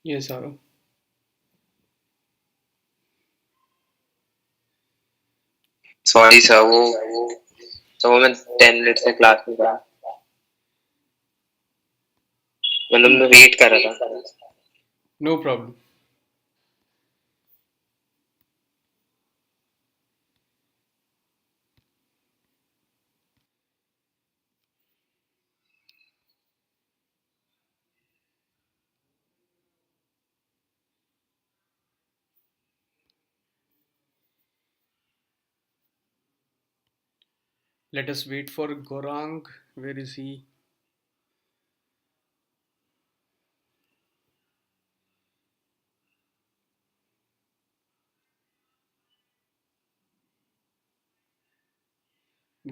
Yes, Arav. Sorry sir वो मैं 10 minute से क्लास में था, मतलब मैं वेट कर रहा था. No problem. Let us wait for Gorang. Where is he?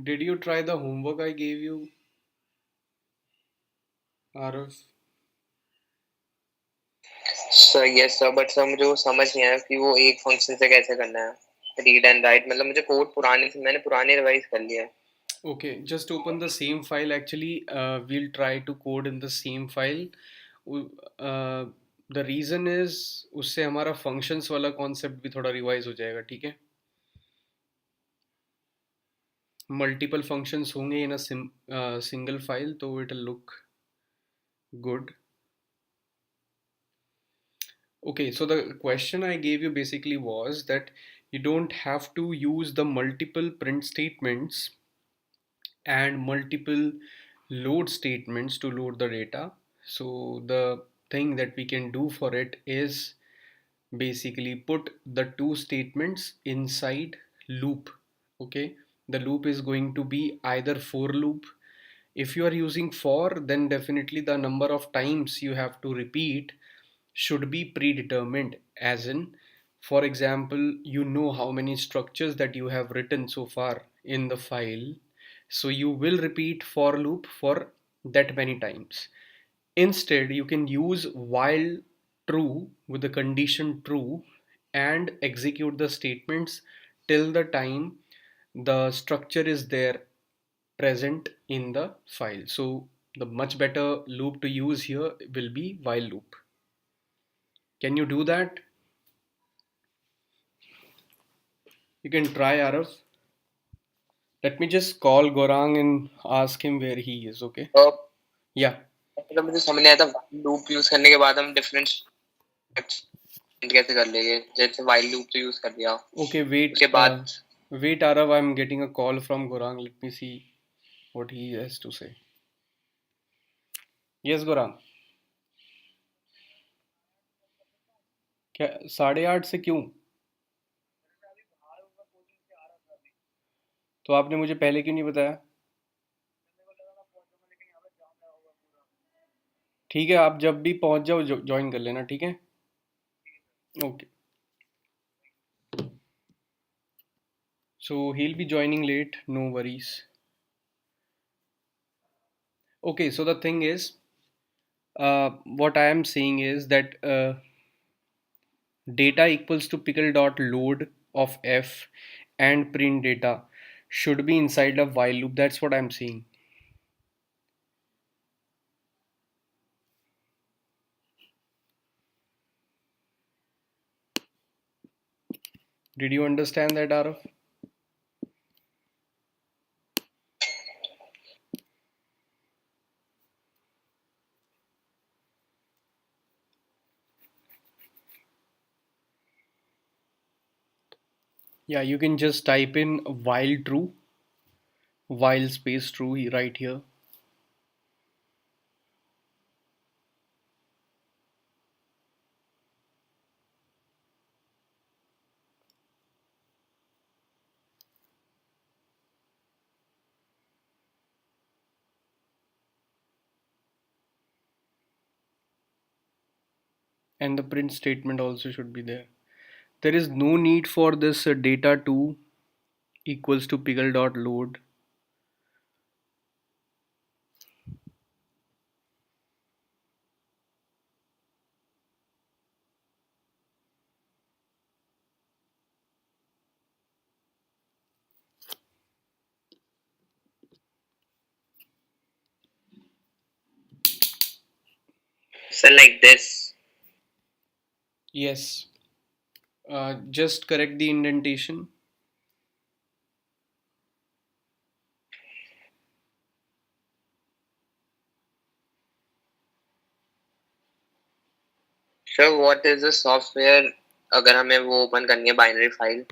Did you try the homework I gave you, Arav? Sir yes sir, but sir मुझे वो समझ नहीं आया कि वो एक फंक्शन से कैसे करना है, रीड एंड राइट. मतलब मुझे कोड पुराने से मैंने पुराने रिवाइज कर लिया है. Okay, just open the same file. Actually, we'll try to code in the same file. Uh, the reason is उससे हमारा functions वाला concept भी थोड़ा revise हो जाएगा, ठीक है? Multiple functions होंगे in a single file, तो it will look good. Okay, so the question I gave you basically was that you don't have to use the multiple print statements and multiple load statements to load the data. So the thing that we can do for it is basically put the two statements inside loop. Okay, the loop is going to be either for loop. If you are using for, then definitely the number of times you have to repeat should be predetermined, as in, for example, you know how many structures that you have written so far in the file, so you will repeat for loop for that many times. Instead, you can use while true with the condition true and execute the statements till the time the structure is there present in the file. So the much better loop to use here will be while loop. Can you do that? You can try, Arav. Let me just call Gorang and ask him where he is, okay? तो Yeah. मतलब मुझे समझ नहीं आया था loop use करने के बाद हम डिफरेंट कैसे कर लेंगे, जैसे वाइल लूप तो यूज कर लिया Okay, wait. उसके बाद. Wait, Arav. I'm getting a call from Gorang. Let me see what he has to say. Yes, Gorang. क्या 8:30 से क्यों? तो आपने मुझे पहले क्यों नहीं बताया? ठीक है, आप जब भी पहुंच जाओ ज्वाइन कर लेना, ठीक है? Okay. So he'll be joining late. No worries. Okay. So the thing is, what I am saying is that data equals to pickle dot load of f and print data should be inside a while loop. That's what I'm saying. Did you understand that, Arav? Yeah, you can just type in while true, while space true right here. And the print statement also should be there. There is no need for this data 2 equals to pickle dot load. So like this. Yes. Just correct the indentation. Sir what is the software अगर हमें वो open करनी है binary file,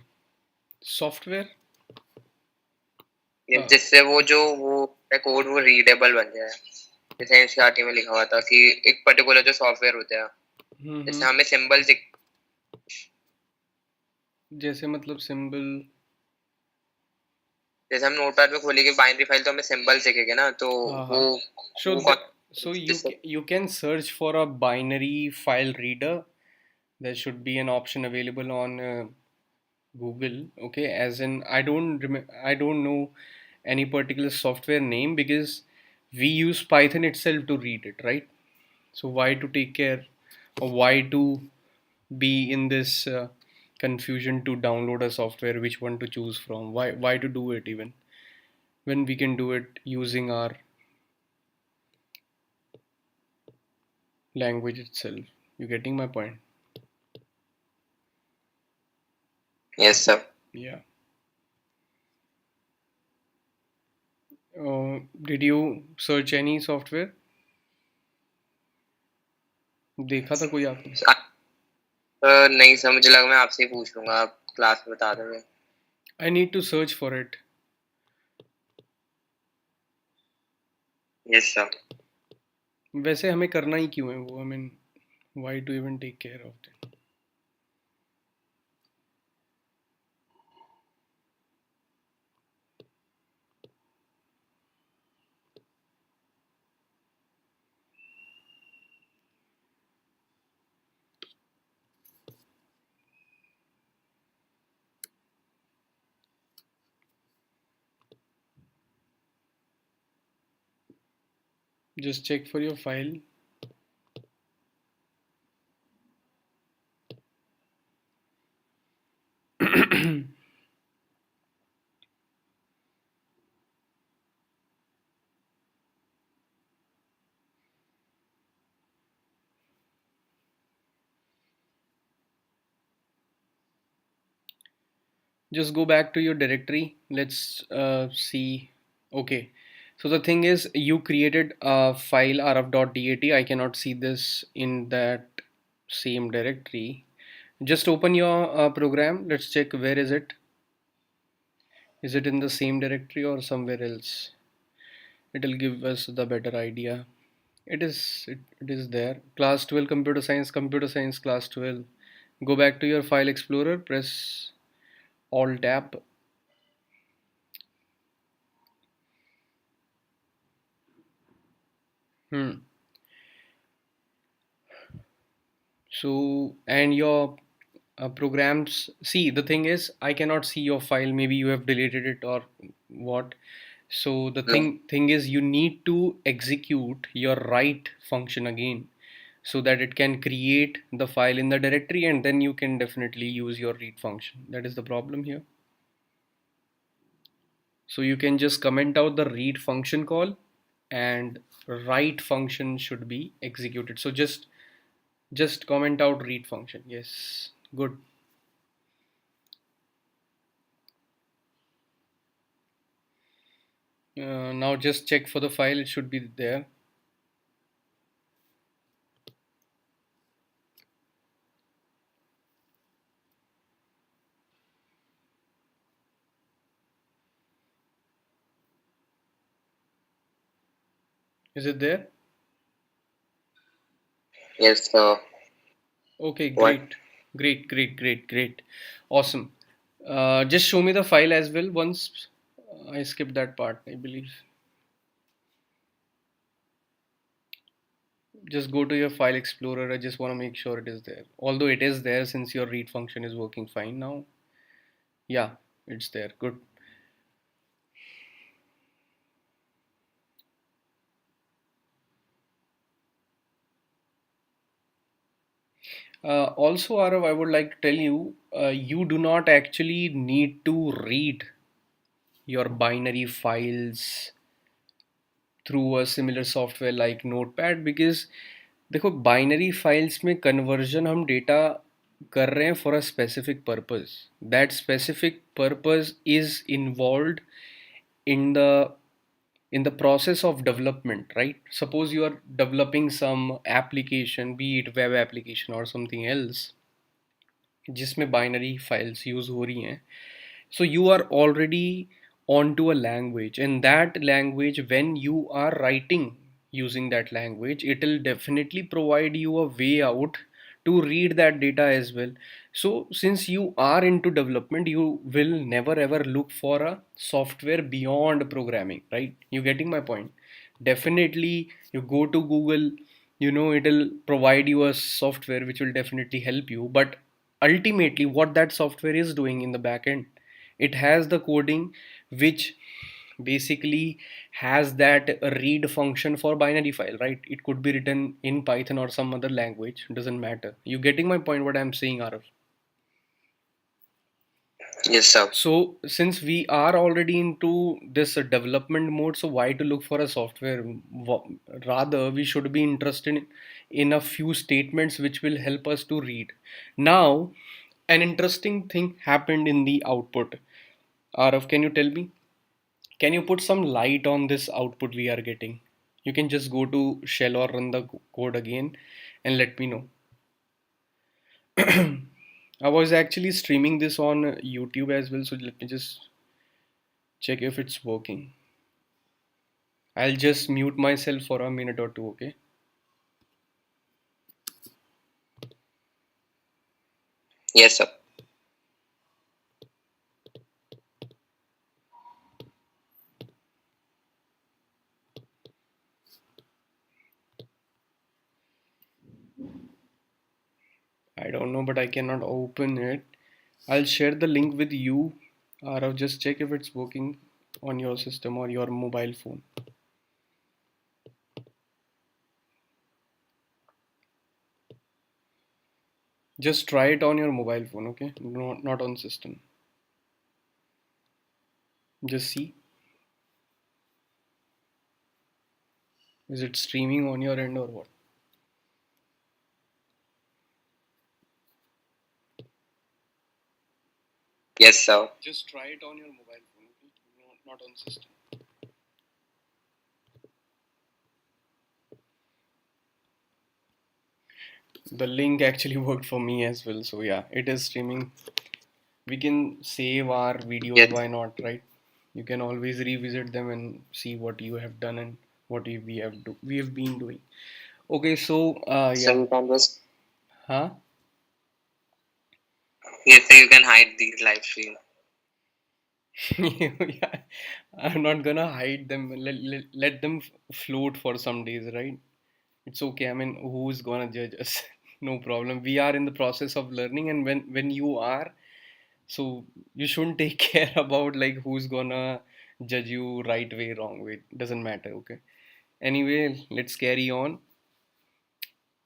Software. Uh, जिससे वो code वो readable बन जाए। जैसे एनसीईआरटी में लिखा हुआ था कि एक पर्टिकुलर जो सॉफ्टवेयर होता है हम्म। जैसे हमें सिंबल, जैसे मतलब सिंबल। जैसे हम नोटपैड में खोलेंगे बाइनरी फाइल तो हमें सिंबल दिखेगा ना, तो हाँ वो हाँ. So वो so जिससे you can search for a binary file reader. There should be an option available on Google. Okay, as in I don't know any particular software name because we use Python itself to read it, right? So why to take care, or why to be in this confusion to download a software, which one to choose from? Why to do it even when we can do it using our language itself? You getting my point? Yes sir. Yeah. Did you search any software? देखा था कोई आपने? नहीं sir, मुझे लगा मैं आपसे ही पूछ लूंगा, आप क्लास में बता दोगे। I need to search for it. Yes sir. वैसे हमें करना ही क्यों है वो? I mean, why to even take care of it? Just check for your file. Just go back to your directory. Let's see. Okay. So the thing is, you created a file rf.dat. I cannot see this in that same directory. Just open your program. Let's check where is it. Is it in the same directory or somewhere else? It'll give us the better idea. It is there. Class 12 computer science class 12. Go back to your file explorer, press alt tab. Hmm. So, and your programs, see, the thing is, I cannot see your file. Maybe you have deleted it or what. So the thing is, you need to execute your write function again so that it can create the file in the directory, and then you can definitely use your read function. That is the problem here. So you can just comment out the read function call, and write function should be executed. So just comment out read function. Yes, good. Now just check for the file. It should be there. Is it there? Yes sir. Okay, what? great. Awesome. Just show me the file as well once. I skipped that part, I believe. Just go to your file explorer. I just want to make sure it is there. Although it is there since your read function is working fine now. Yeah, it's there. Good. Also, Arav, I would like to tell you, you do not actually need to read your binary files through a similar software like notepad, because देखो binary files में conversion हम data कर रहे हैं for a specific purpose. That specific purpose is involved in the process of development, right? Suppose you are developing some application, be it web application or something else, जिसमें binary files use हो रही हैं. So you are already onto a language, and that language, when you are writing using that language, it will definitely provide you a way out to read that data as well. So since you are into development, you will never ever look for a software beyond programming, right? You getting my point? Definitely you go to Google, it'll provide you a software which will definitely help you, but ultimately what that software is doing in the back end, it has the coding which basically has that read function for binary file, right? It could be written in Python or some other language, doesn't matter. You getting my point what I'm saying, Arav? Yes, sir. So since we are already into this development mode, so why to look for a software? Rather, we should be interested in a few statements which will help us to read. Now, an interesting thing happened in the output. Arav, can you tell me? Can you put some light on this output we are getting? You can just go to shell or run the code again and let me know. I was actually streaming this on YouTube as well, so let me just check if it's working. I'll just mute myself for a minute or two, okay? Yes, sir. I don't know, but I cannot open it. I'll share the link with you, or I'll just check if it's working on your system or your mobile phone. Just try it on your mobile phone, okay? Not on system. Just see. Is it streaming on your end or what? Yes, sir. Just try it on your mobile phone, okay? Not on system. The link actually worked for me as well, so yeah, it is streaming. We can save our videos, Yes. why not, right? You can always revisit them and see what you have done and what we have been doing. Okay, so So yeah. you can just, Huh? yes, so you can hide the live stream. Yeah, I'm not gonna hide them. Let them float for some days, right? It's okay. I mean, who's gonna judge us? No problem. We are in the process of learning, and when you are, so you shouldn't take care about like who's gonna judge you right way, wrong way. Doesn't matter. Okay. Anyway, let's carry on.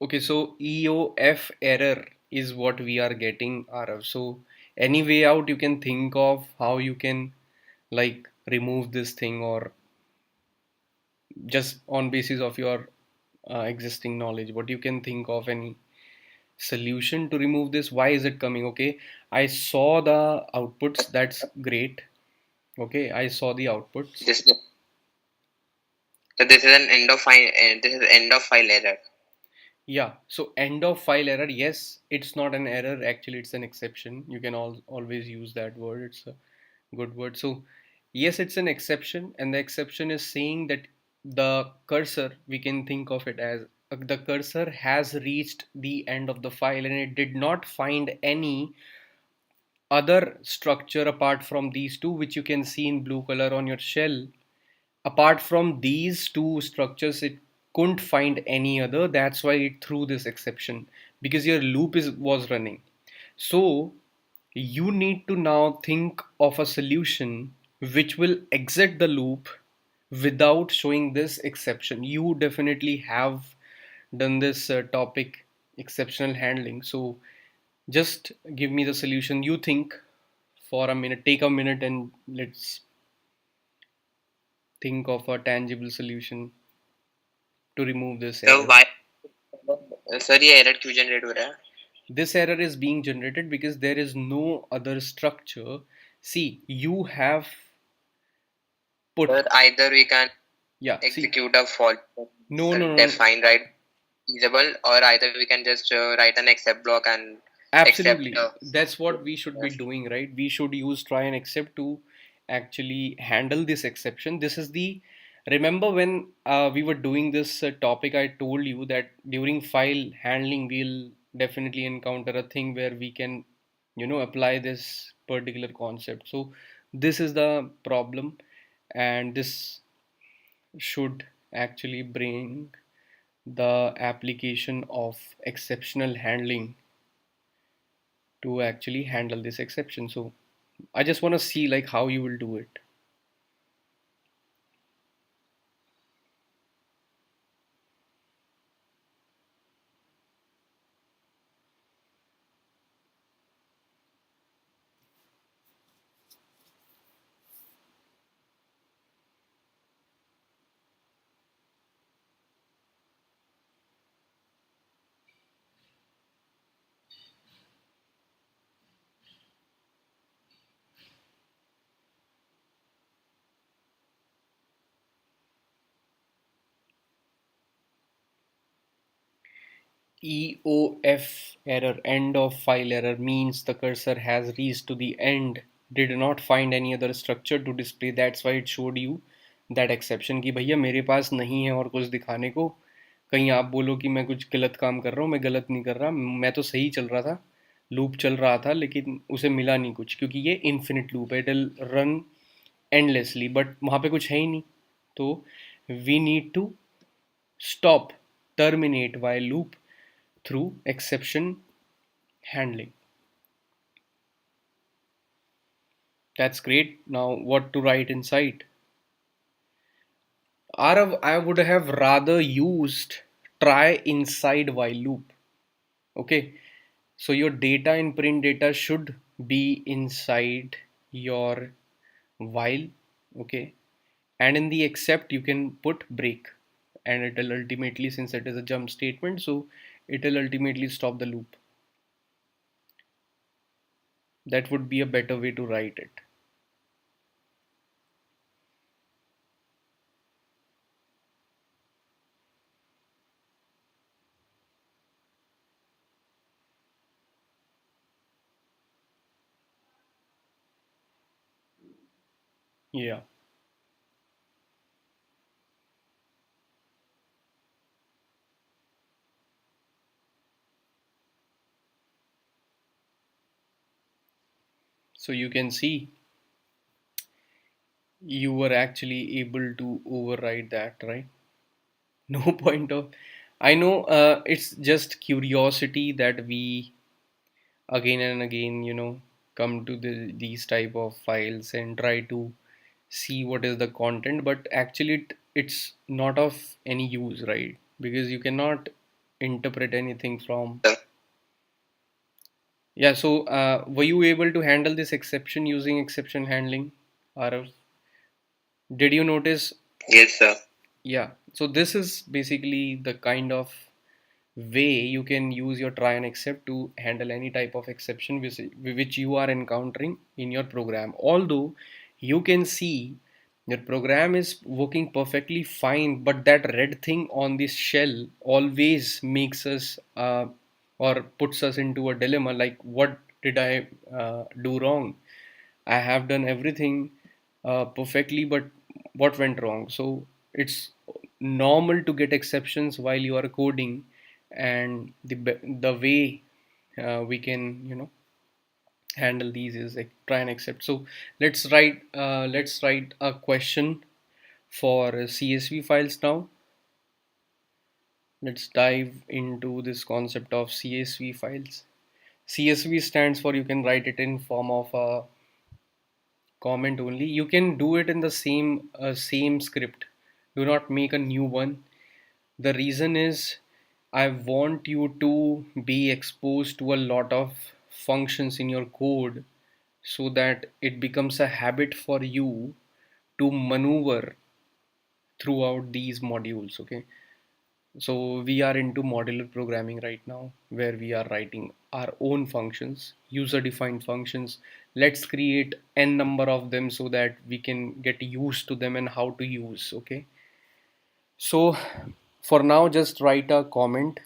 Okay, so EOF error is what we are getting, Arav. So any way out you can think of how you can like remove this thing, or just on basis of your existing knowledge, what you can think of any solution to remove this? Why is it coming? Okay, I saw the outputs. That's great. Okay, I saw the outputs. This, so this is an end of file. This is end of file error. Yeah, so end of file error. Yes, it's not an error. Actually, it's an exception. You can always use that word. It's a good word. So, yes, it's an exception, and the exception is saying that the cursor, we can think of it as the cursor has reached the end of the file and it did not find any other structure apart from these two, which you can see in blue color on your shell. Apart from these two structures, it couldn't find any other. That's why it threw this exception, because your loop is was running. So you need to now think of a solution which will exit the loop without showing this exception. You definitely have done this topic, exceptional handling. So just give me the solution you think for a minute. Take a minute and let's think of a tangible solution to remove this So error. why, sir ये error क्यों generate हो रहा है? This error is being generated because there is no other structure. See, you have put, But either we can yeah, see, execute a fault no, no, no, no. define right feasible, or either we can just write an except block and accept Absolutely. That's what we should be yes. doing, right? We should use try and except to actually handle this exception. This is the, remember when we were doing this topic, I told you that during file handling, we'll definitely encounter a thing where we can, apply this particular concept. So this is the problem, and this should actually bring the application of exceptional handling to actually handle this exception. So I just want to see like how you will do it. EOF error, end of file error, means the cursor has reached to the end, did not find any other structure to display. That's why it showed you that exception कि भैया मेरे पास नहीं है और कुछ दिखाने को, कहीं आप बोलो कि मैं कुछ गलत काम कर रहा हूँ। मैं गलत नहीं कर रहा, मैं तो सही चल रहा था, लूप चल रहा था, लेकिन उसे मिला नहीं कुछ, क्योंकि ये इन्फिनिट लूप है, it will run endlessly, but वहाँ पे कुछ है ही नहीं। तो we need to stop, terminate while loop through exception handling. That's great. Now what to write inside? Arav, I would have rather used try inside while loop. Okay. So your data in print data should be inside your while. Okay. And in the except you can put break, and it will ultimately, since it is a jump statement, so it will ultimately stop the loop. That would be a better way to write it. Yeah. So you can see you were actually able to override that, right? No point of. I know it's just curiosity that we again and again, come to these type of files and try to see what is the content, but actually it's not of any use, right? Because you cannot interpret anything from. Yeah, so were you able to handle this exception using exception handling, Arav? Did you notice? Yes, sir. Yeah, so this is basically the kind of way you can use your try and except to handle any type of exception which you are encountering in your program. Although you can see your program is working perfectly fine, but that red thing on this shell always makes us or puts us into a dilemma like, what did I do wrong? I have done everything perfectly, but what went wrong? So it's normal to get exceptions while you are coding, and the way we can handle these is like try and accept. So let's write a question for CSV files now. Let's dive into this concept of CSV files. CSV stands for, you can write it in form of a comment only. You can do it in the same script. Do not make a new one. The reason is I want you to be exposed to a lot of functions in your code so that it becomes a habit for you to maneuver throughout these modules. Okay, So we are into modular programming right now, where we are writing our own functions, user defined functions. Let's create n number of them so that we can get used to them and how to use. Okay, so for now just write a comment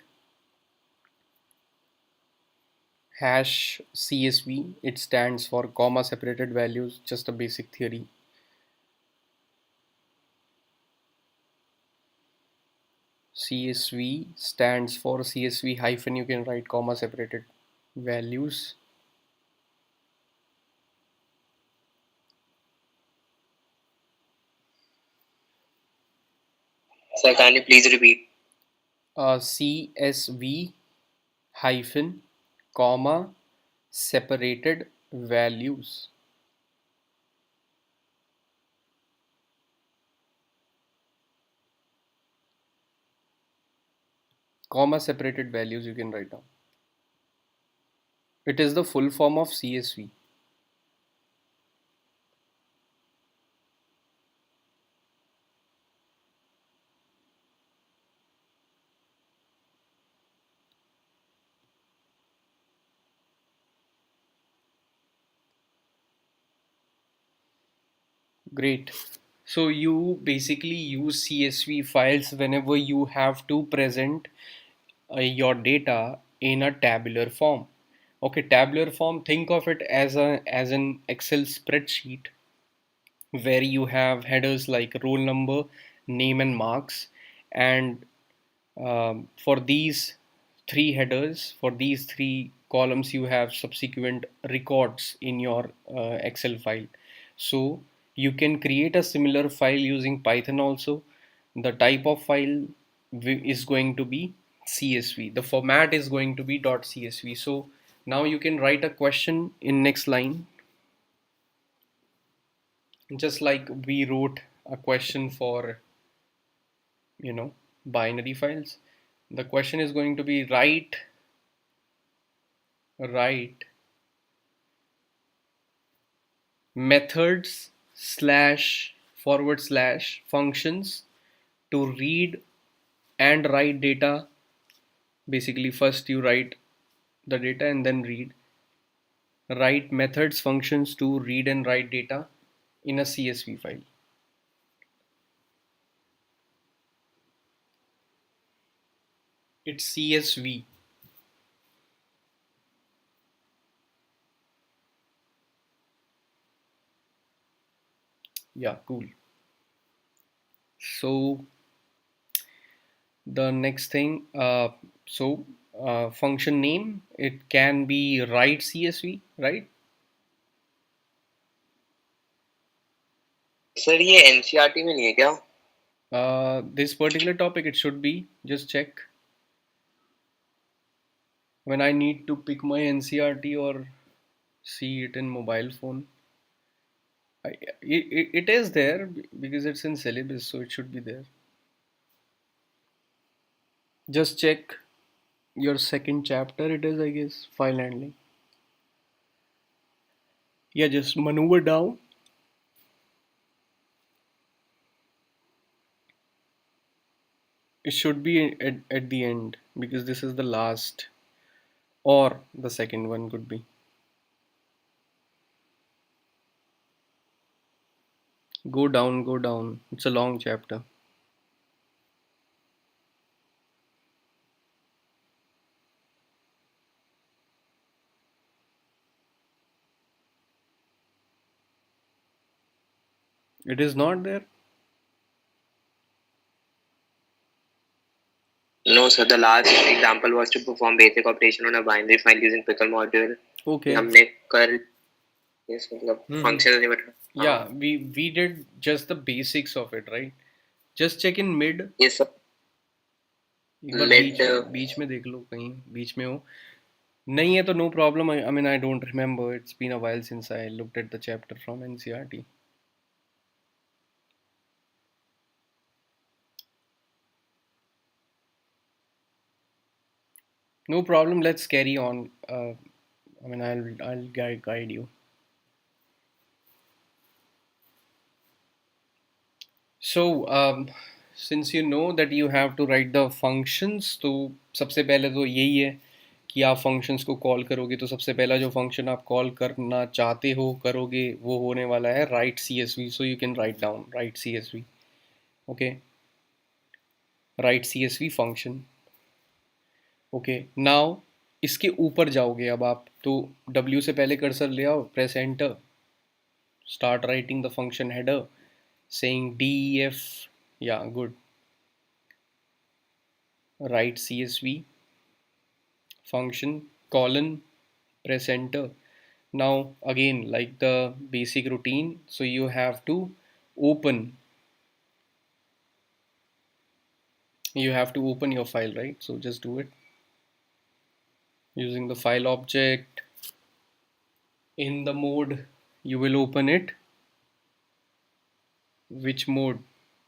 hash CSV. It stands for comma separated values, just a basic theory. CSV stands for CSV hyphen, you can write comma separated values. Sir, can you please repeat? CSV hyphen comma separated values. Comma separated values you can write down. It is the full form of CSV. Great. So you basically use CSV files whenever you have to present your data in a tabular form. Okay, tabular form, think of it as an Excel spreadsheet where you have headers like roll number, name, and marks. And for these three headers, for these three columns, you have subsequent records in your Excel file. So you can create a similar file using Python also. The type of file is going to be CSV. The format is going to be .csv. So now you can write a question in next line, just like we wrote a question for, you know, binary files. The question is going to be write methods slash forward slash functions to read and write data. Basically first you write the data and then write methods functions to read and write data in a CSV file. It's CSV. Yeah, cool. So the next thing, function name, it can be write CSV, right? Sir ये NCERT में नहीं है क्या? This particular topic, it should be, just check. When I need to pick my NCRT or see it in mobile phone, it is there because it's in syllabus, so it should be there. Just check your second chapter, it is, I guess, file handling. Yeah, just maneuver down. It should be at the end because this is the last, or the second one could be. Go down, go down. It's a long chapter. It is not there. No, sir. The last example was to perform basic operation on a binary file using pickle module. Okay. हमने कर yes मतलब functions नहीं बता. Yeah, we did just the basics of it, right? Just check in mid. Yes sir. एक बार Mid बीच में देख लो कहीं बीच में हो. नहीं है तो no problem. I mean, I don't remember. It's been a while since I looked at the chapter from NCRT. No problem. Let's carry on. I mean, I'll guide you. So since you know that you have to write the functions, तो सबसे पहले तो यही है कि आप functions को call करोगे, तो सबसे पहला जो function आप कॉल करना चाहते हो करोगे वो होने वाला है write CSV. So you can write down write CSV. Okay, write CSV function. Okay, now इसके ऊपर जाओगे अब आप, तो W से पहले कर्सर ले आओ, press enter, start writing the function header saying def, yeah, good, write CSV function colon, press enter. Now again, like the basic routine, so you have to open your file, right? So just do it using the file object. In the mode you will open it, which mode?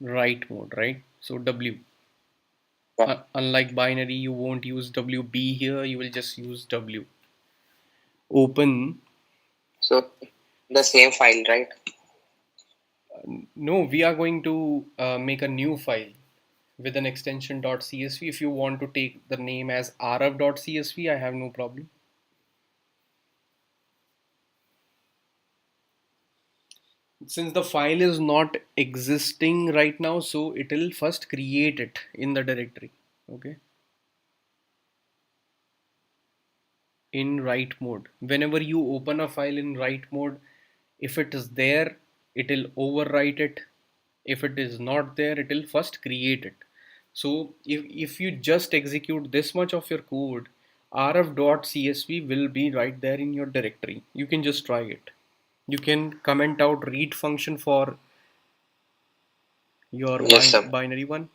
Write mode, right? So W. Unlike binary, you won't use WB here, you will just use W. Open. So the same file, right? No, we are going to make a new file with an extension .csv. If you want to take the name as rf.csv, I have no problem. Since the file is not existing right now, so it will first create it in the directory. Okay, in write mode, whenever you open a file in write mode, if it is there, it will overwrite it. If it is not there, it will first create it. So if you just execute this much of your code, rf.csv will be right there in your directory. You can just try it. You can comment out read function for your Yes, sir. binary one.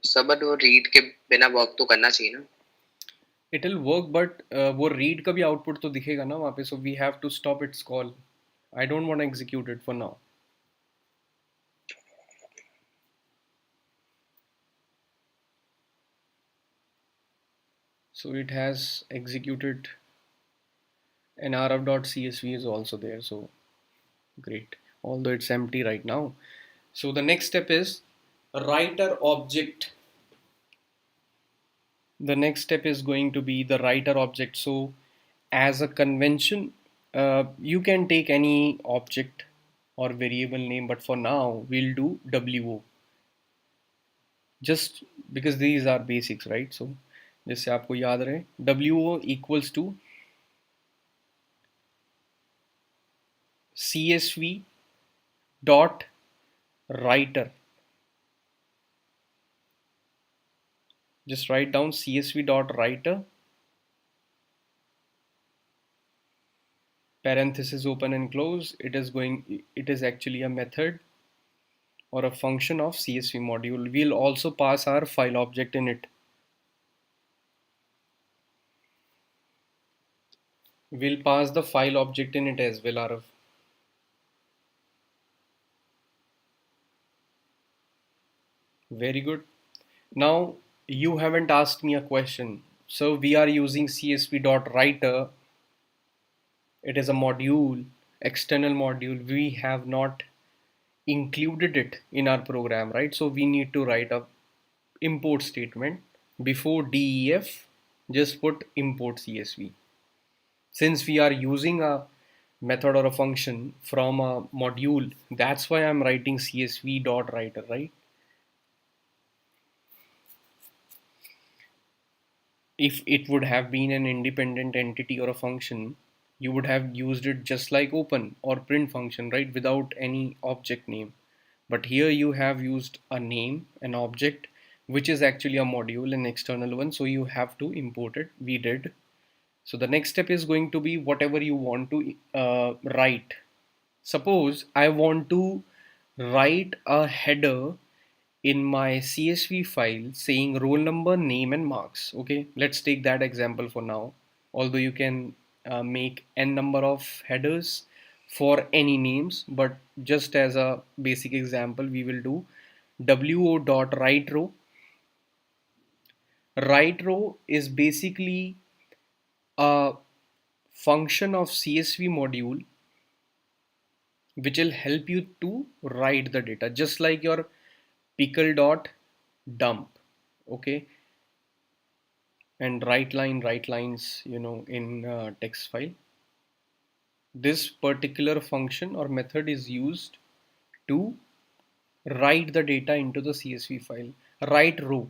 सब but वो read के बिना work तो करना चाहिए ना. It will work, but वो read का भी output तो दिखेगा ना वहाँ पे. So we have to stop its call. I don't want to execute it for now. So it has executed, and rf.csv is also there. So great, although it's empty right now. So the next step is writer object. The next step is going to be the writer object. So as a convention, you can take any object or variable name, but for now we'll do wo, just because these are basics, right? So जिससे आपको याद रहे, wo equals to CSV dot writer. Just write down CSV dot writer, parenthesis open and close. It is actually a method or a function of CSV module. We'll also pass our file object in it. We'll pass the file object in it as well, Arav. Very good. Now you haven't asked me a question. So we are using CSV.writer. It is a module, external module. We have not included it in our program, right? So we need to write a import statement before def. Just put import CSV. Since we are using a method or a function from a module, that's why I'm writing CSV.writer, right? If it would have been an independent entity or a function, you would have used it just like open or print function, right, without any object name. But here you have used a name, an object, which is actually a module, an external one, so you have to import it. We did. So the next step is going to be whatever you want to write. Suppose I want to write a header in my CSV file saying roll number, name, and marks. Okay, let's take that example for now. Although you can make n number of headers for any names, but just as a basic example, we will do wo.writerow. Writerow is basically a function of CSV module which will help you to write the data, just like your pickle dot dump. Okay, and write lines, in text file. This particular function or method is used to write the data into the CSV file. Write row.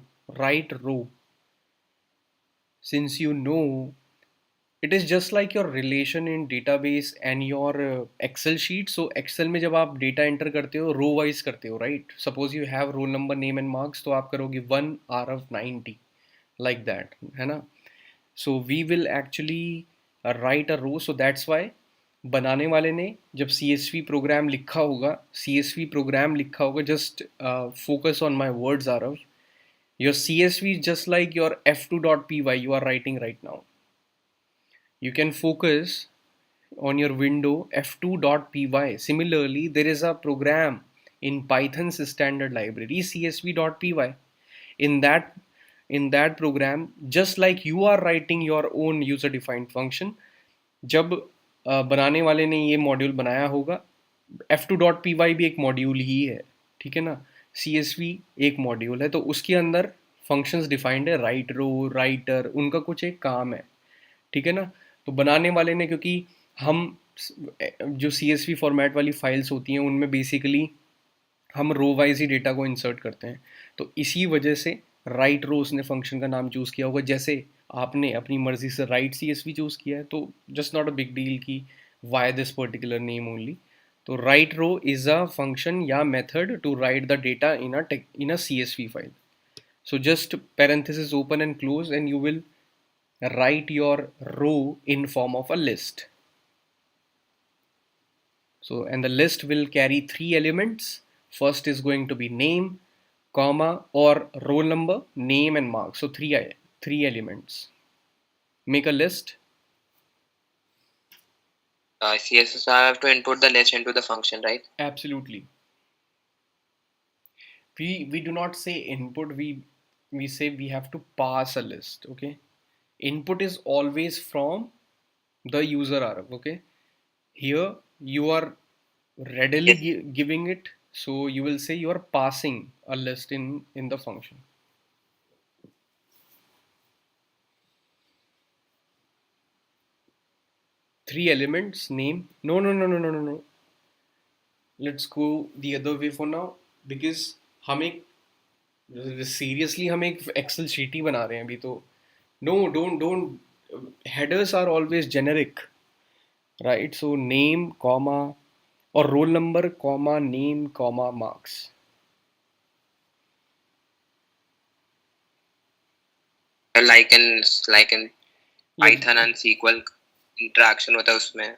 Since it is just like your relation in database and your Excel sheet. So Excel में जब आप data enter करते हो row wise करते हो, right? Suppose you have roll number, name and marks, तो आप करोगे 1 out of 90, like that, है ना? So we will actually write a row. So that's why बनाने वाले ने जब CSV प्रोग्राम लिखा होगा, just focus on my words, Arav. Your CSV is just like your f2.py you are writing right now. You can focus on your window f2.py. Similarly, there is a program in Python's standard library csv.py. In that in that program, just like you are writing your own user defined function, जब बनाने वाले ने ये module बनाया होगा, f2.py भी एक module ही है, ठीक है ना? CSV एक मॉड्यूल है, तो उसके अंदर फंक्शंस डिफाइंड है, राइट रो, राइटर, उनका कुछ एक काम है, ठीक है ना? तो बनाने वाले ने, क्योंकि हम जो CSV फॉर्मेट वाली फाइल्स होती हैं उनमें बेसिकली हम रो वाइज ही डेटा को इंसर्ट करते हैं, तो इसी वजह से राइट रो उसने फंक्शन का नाम चूज़ किया होगा। जैसे आपने अपनी मर्जी से राइट CSV चूज़ किया है, तो just not a big deal कि why this particular name only. तो writerow is a function या method to write the data in a CSV file. So just parenthesis open and close, and you will write your row in form of a list. So, and the list will carry three elements. First is going to be name, comma, or roll number, name and mark. So three elements. Make a list. Yes, so I have to input the list into the function, right? Absolutely. We do not say input. We say we have to pass a list. Okay. Input is always from the user Arab. Okay. Here you are readily Yes. giving it, so you will say you are passing a list in the function. Three elements, name. No. Let's go the other way for now, because हम एक seriously हम एक Excel sheet ही बना रहे हैं अभी तो. No, don't. Headers are always generic, right? So name, comma, or roll number, comma, name, comma, marks. like in Yeah, Python and SQL interaction होता है उसमें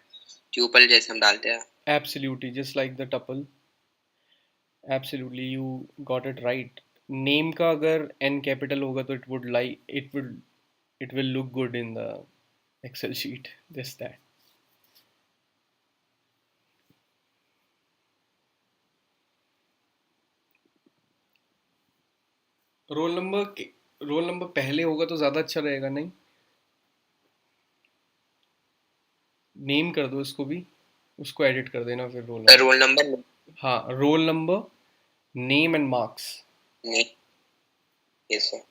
ट्यूपल जैसे हम डालते हैं. absolutely, just like the tuple. Absolutely, you got it right. Name का अगर N capital होगा तो it will look good in the Excel sheet. Just that. Role number roll number पहले होगा तो ज़्यादा अच्छा रहेगा, नहीं? नेम कर दो इसको भी, उसको एडिट कर देना फिर रोल नंबर. Roll number. हाँ, roll number, name and marks. Yes sir.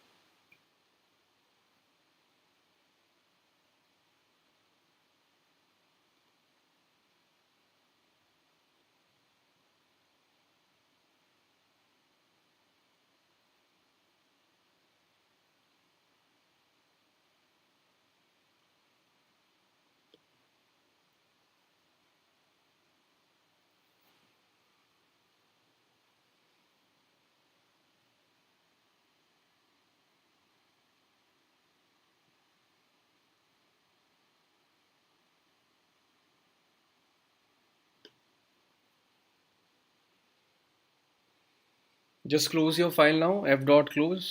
Just close your file now, f dot close.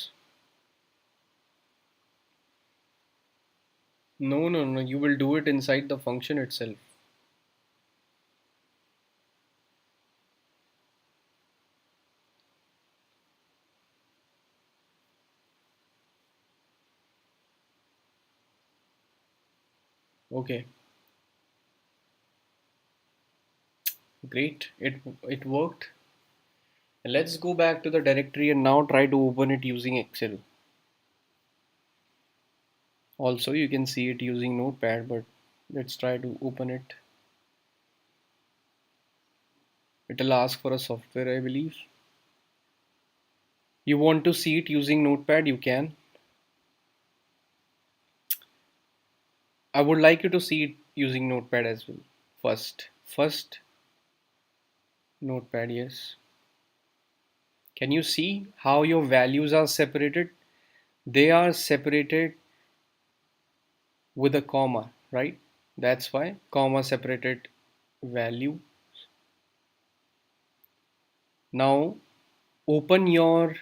No, you will do it inside the function itself. Okay. Great, it worked. Let's go back to the directory and now try to open it using Excel. Also, you can see it using Notepad, but let's try to open it. It'll ask for a software, I believe. You want to see it using Notepad, you can. I would like you to see it using Notepad as well. First, Notepad, yes. Can you see how your values are separated? They are separated with a comma, right? That's why comma separated value. Now open your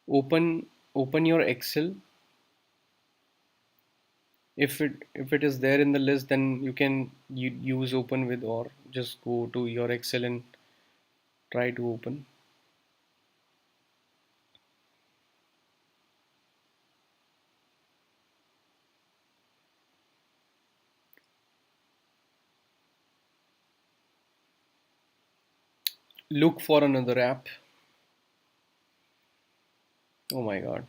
open open your Excel. If it is there in the list, then you can use open with, or just go to your Excel and try to open. Look for another app. Oh my god.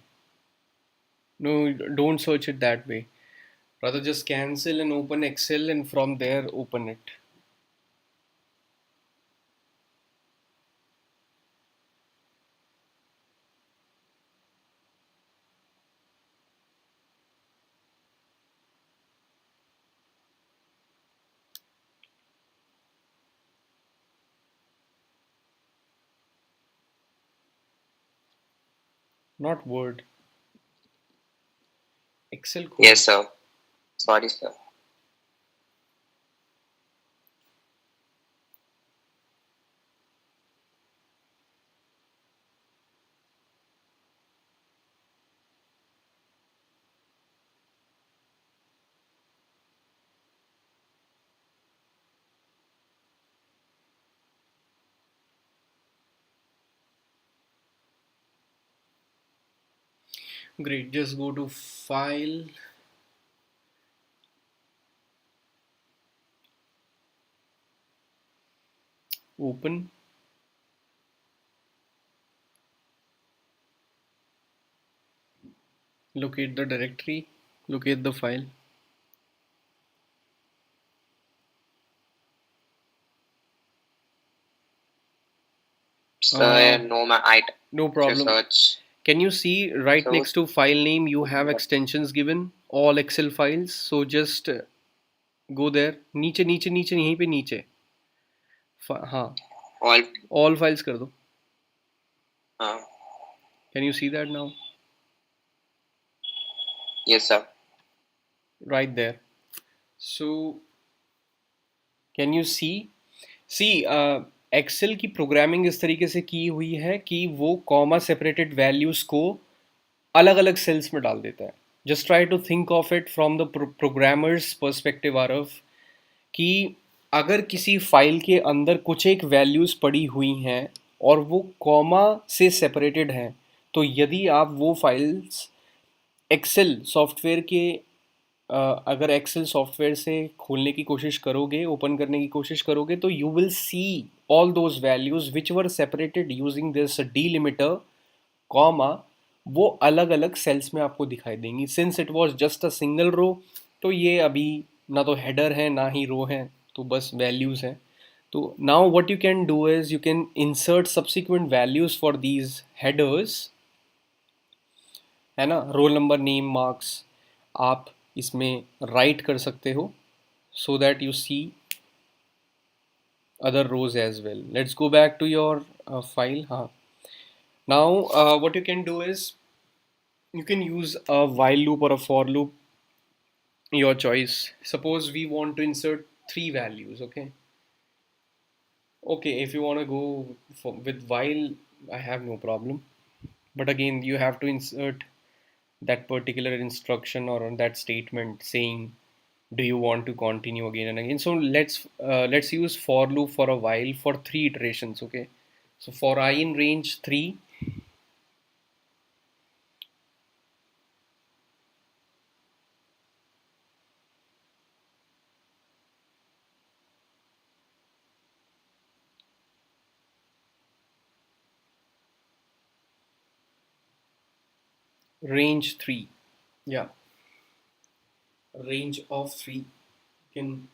No, don't search it that way. Rather just cancel and open Excel and from there open it. Not Word. Excel Yes, code. sir. Sorry, sir. Great. Just go to File, Open. Locate the directory. Locate the file. Sir, no, I No to problem. search. Can you see right So, next to file name you have extensions given, all Excel files? So just go there. नीचे नीचे नीचे यहीं पे नीचे. हाँ, all. all files कर दो. Uh, Can you see that now? yes, sir. Right there. So can you see? See, Excel की प्रोग्रामिंग इस तरीके से की हुई है कि वो कॉमा सेपरेटेड वैल्यूज को अलग अलग सेल्स में डाल देता है. Just try to think of it from the programmer's perspective आरफ, कि अगर किसी फाइल के अंदर कुछ एक वैल्यूज़ पड़ी हुई हैं और वो कॉमा से सेपरेटेड हैं, तो यदि आप वो फाइल्स एक्सेल सॉफ्टवेयर के अगर एक्सेल सॉफ्टवेयर से खोलने की कोशिश करोगे, ओपन करने की कोशिश करोगे, तो you will see all those values which were separated using this delimiter comma, वो अलग अलग सेल्स में आपको दिखाई देंगी. Since it was just a single row, तो ये अभी ना तो हेडर है ना ही रो है, तो बस वैल्यूज़ हैं. तो now what you can do is you can insert subsequent values for these headers, है ना. रोल नंबर, नेम, मार्क्स आप इसमें राइट कर सकते हो, so that you see other rows as well. Let's go back to your file. Now what you can do is you can use a while loop or a for loop, your choice. Suppose we want to insert three values. Okay, if you want to go with while, I have no problem, but again you have to insert that particular instruction or that statement saying do you want to continue again and again. So let's use for loop for a while for three iterations. Okay, so for I in range 3, range 3. Yeah, range of 3 can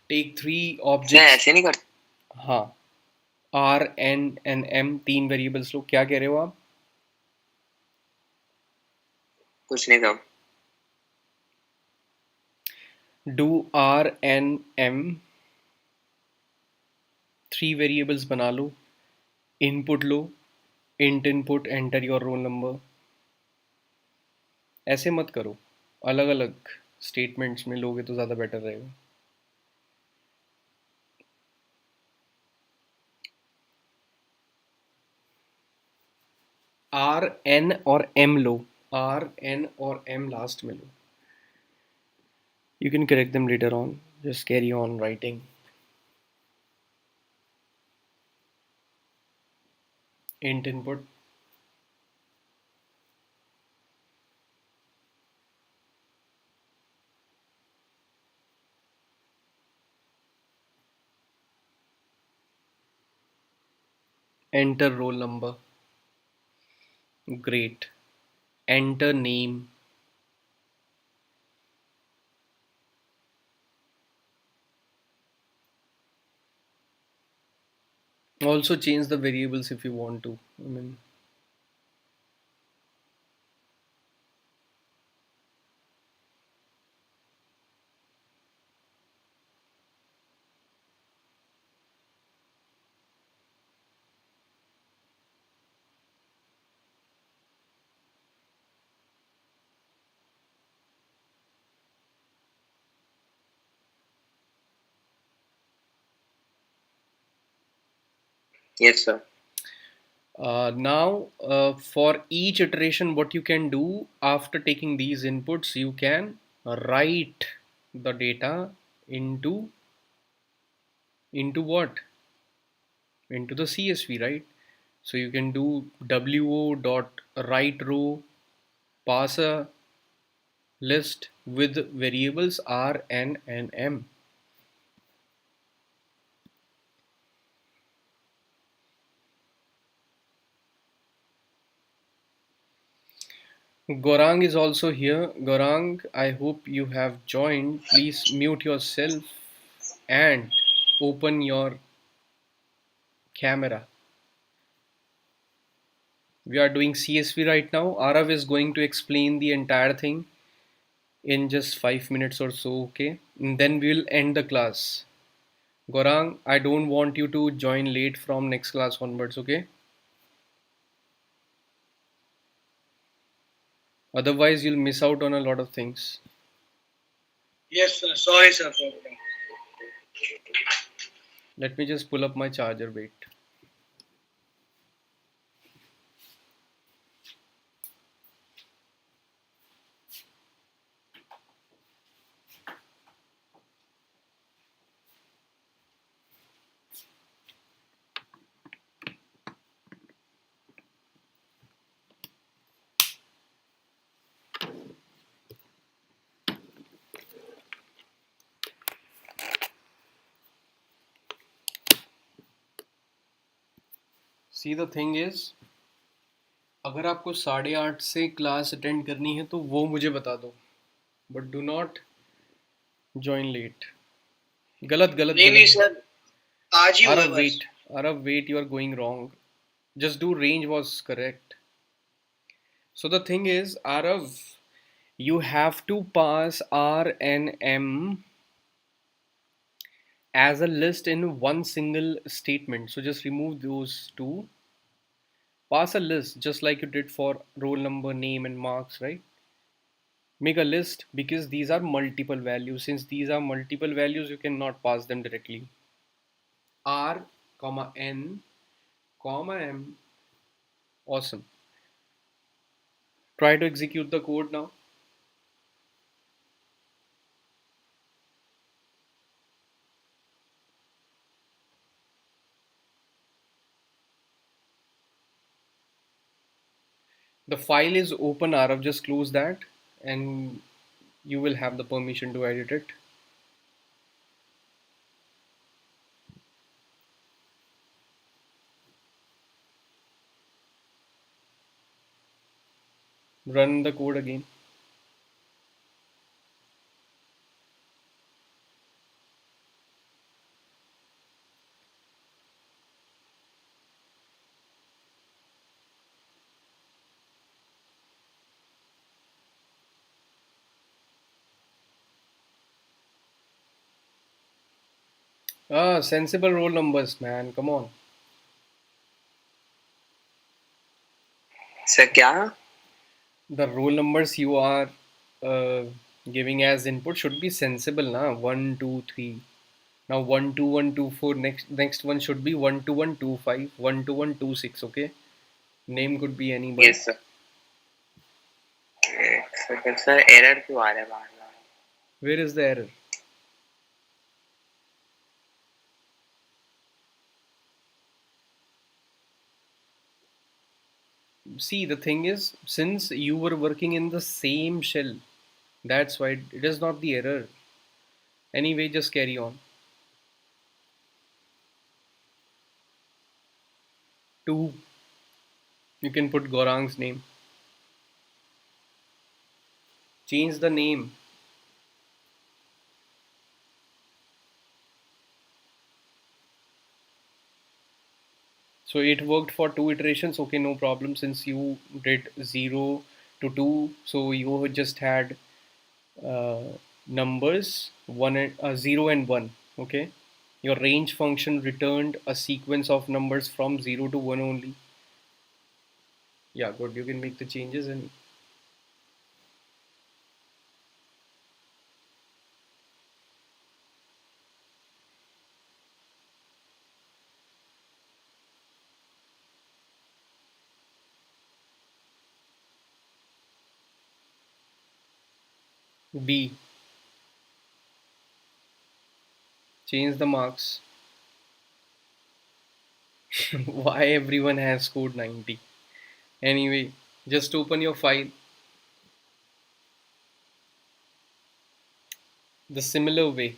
take 3 sir objects. ऐसे नहीं कर हाँ, R N and M 3 variables लो. क्या कह रहे हो आप? कुछ नहीं था Do R N M 3 variables बना लो. इनपुट लो. int input enter your roll number. ऐसे मत करो, अलग अलग स्टेटमेंट्स में लोगे तो ज़्यादा बेटर रहेगा. आर एन और एम लो. आर एन और एम लास्ट में लो. You can correct them later on. Just carry on writing. Int input. Enter roll number. Great. Enter name. Also change the variables if you want to. I mean, yes sir now, for each iteration, what you can do after taking these inputs, you can write the data into what? Into the CSV, right? So you can do wo dot write row, pass a list with variables r, n, and m. Gorang is also here. Gorang, I hope you have joined. Please mute yourself and open your camera. We are doing CSV right now. Arav is going to explain the entire thing in just 5 minutes or so, okay? And then we'll end the class. Gorang, I don't want you to join late from next class onwards, okay? Otherwise, you'll miss out on a lot of things. Yes, sir. Sorry, sir, for that. Let me just pull up my charger, wait. See, the thing is, अगर आपको 8:30 से class attend करनी है तो वो मुझे बता दो, but do not join late. गलत गलत नहीं गलत. सर आज ही हुआ Arav, बस. wait. Arav, wait, you are going wrong. Just do range was correct. So the thing is, Arav, you have to pass R and M as a list in one single statement. So just remove those two. Pass a list just like you did for roll number, name, and marks, right? Make a list because these are multiple values. Since these are multiple values, you cannot pass them directly. R, comma N, comma M. Awesome. Try to execute the code now. The file is open, Arav. Just close that and you will have the permission to edit it. Run the code again. Sensible roll numbers, man. Come on. Sir क्या? The roll numbers you are uh, giving as input should be sensible, na? 1, 2, 3. Now 1, 2, 1, 2, 4. Next one should be 1, 2, 1, 2, 5. 1, 2, 1, 2, 6. Okay. Name could be anybody. Yes sir. एक second sir, error क्यों आ रहा है बार बार? Where is the error? See, the thing is, since you were working in the same shell, that's why it is not the error. Anyway, just carry on. 2. You can put Gorang's name. Change the name. So it worked for 2 iterations. Okay, no problem. Since you did 0 to 2, so you just had uh, numbers 0 and 1. Okay, your range function returned a sequence of numbers from 0 to 1 only. Yeah, good. You can make the changes and B. Change the marks. Why everyone has scored 90? Anyway, just open your file. The similar way.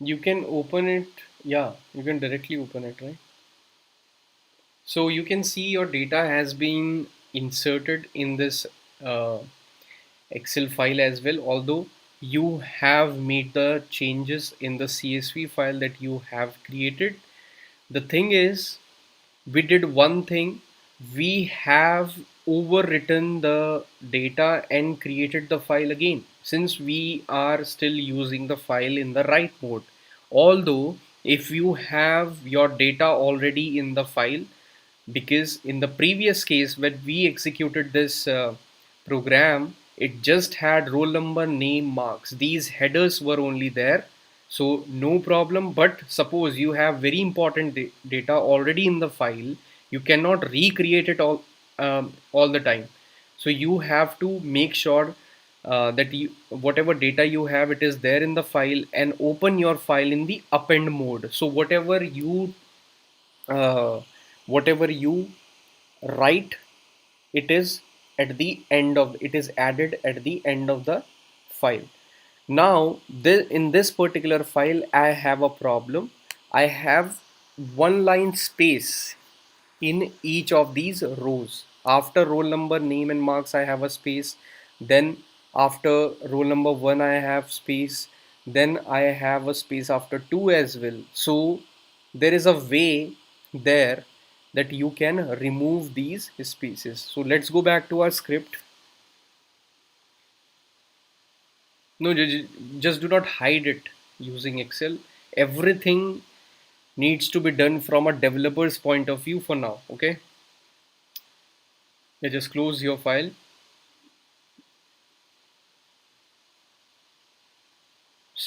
You can open it. Yeah, you can directly open it, right? So you can see your data has been inserted in this uh, Excel file as well, although you have made the changes in the CSV file that you have created. The thing is, we did one thing. We have overwritten the data and created the file again, since we are still using the file in the write mode. Although if you have your data already in the file, because in the previous case when we executed this program, it just had roll number, name, marks. These headers were only there, so no problem. But suppose you have very important data already in the file, you cannot recreate it all the time. So you have to make sure that whatever data you have, it is there in the file, and open your file in the append mode. So uh, whatever you write, it is it is added at the end of the file. Now in this particular file I have a problem. I have one line space in each of these rows. After roll number, name and marks I have a space, then after roll number 1 I have space, then I have a space after 2 as well. So there is a way there that you can remove these spaces. So let's go back to our script. No, just do not hide it using Excel. Everything needs to be done from a developer's point of view for now. Okay, just close your file.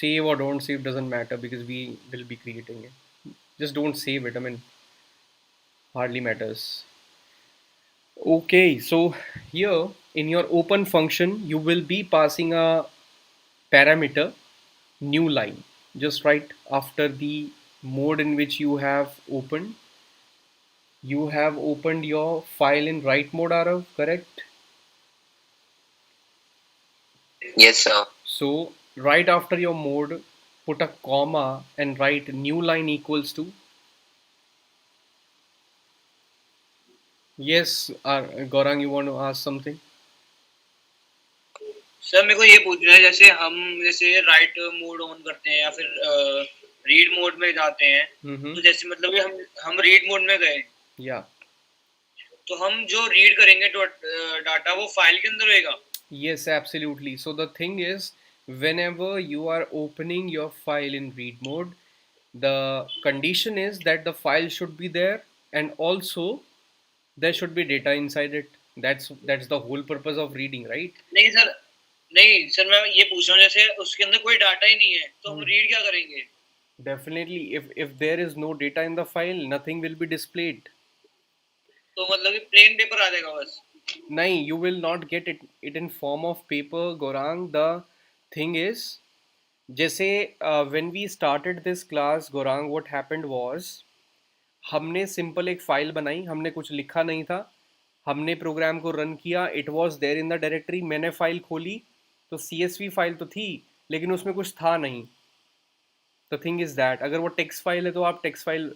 save or don't save doesn't matter because we will be creating it. Just don't save it. I mean, hardly matters. Okay, so here in your open function, you will be passing a parameter new line just right after the mode in which you have opened your file in write mode, Arav, correct? Yes, sir. So right after your mode, put a comma and write new line equals to. Yes, Gaurang, you want to ask something? Sir मेरे को ये पूछना है, जैसे हम जैसे right mode on करते हैं या फिर रीड मोड में जाते हैं, तो जैसे मतलब कि हम रीड मोड में गए, या तो हम जो रीड करेंगे तो डाटा वो फाइल के अंदर रहेगा. Yes, absolutely. So the thing is, whenever you are opening your file in read mode, the condition is that the file should be there and also there should be data inside it. That's the whole purpose of reading, right? नहीं sir मैं ये पूछ रहा हूँ, जैसे उसके अंदर कोई डाटा ही नहीं है तो हम रीड क्या करेंगे? Definitely, if there is no data in the file, nothing will be displayed. तो मतलब कि प्लेन पेपर आ जाएगा बस. Nahi, you will not get it in form of paper, Gorang. The thing is, जैसे when we started this class, Gorang, what happened was हमने simple एक file बनाई, हमने कुछ लिखा नहीं था, हमने प्रोग्राम को रन किया, it was there in the directory, मैंने फाइल खोली तो CSV फाइल तो थी लेकिन उसमें कुछ था नहीं. द थिंग इज़ दैट अगर वो टेक्स्ट फाइल है तो आप टेक्स्ट फाइल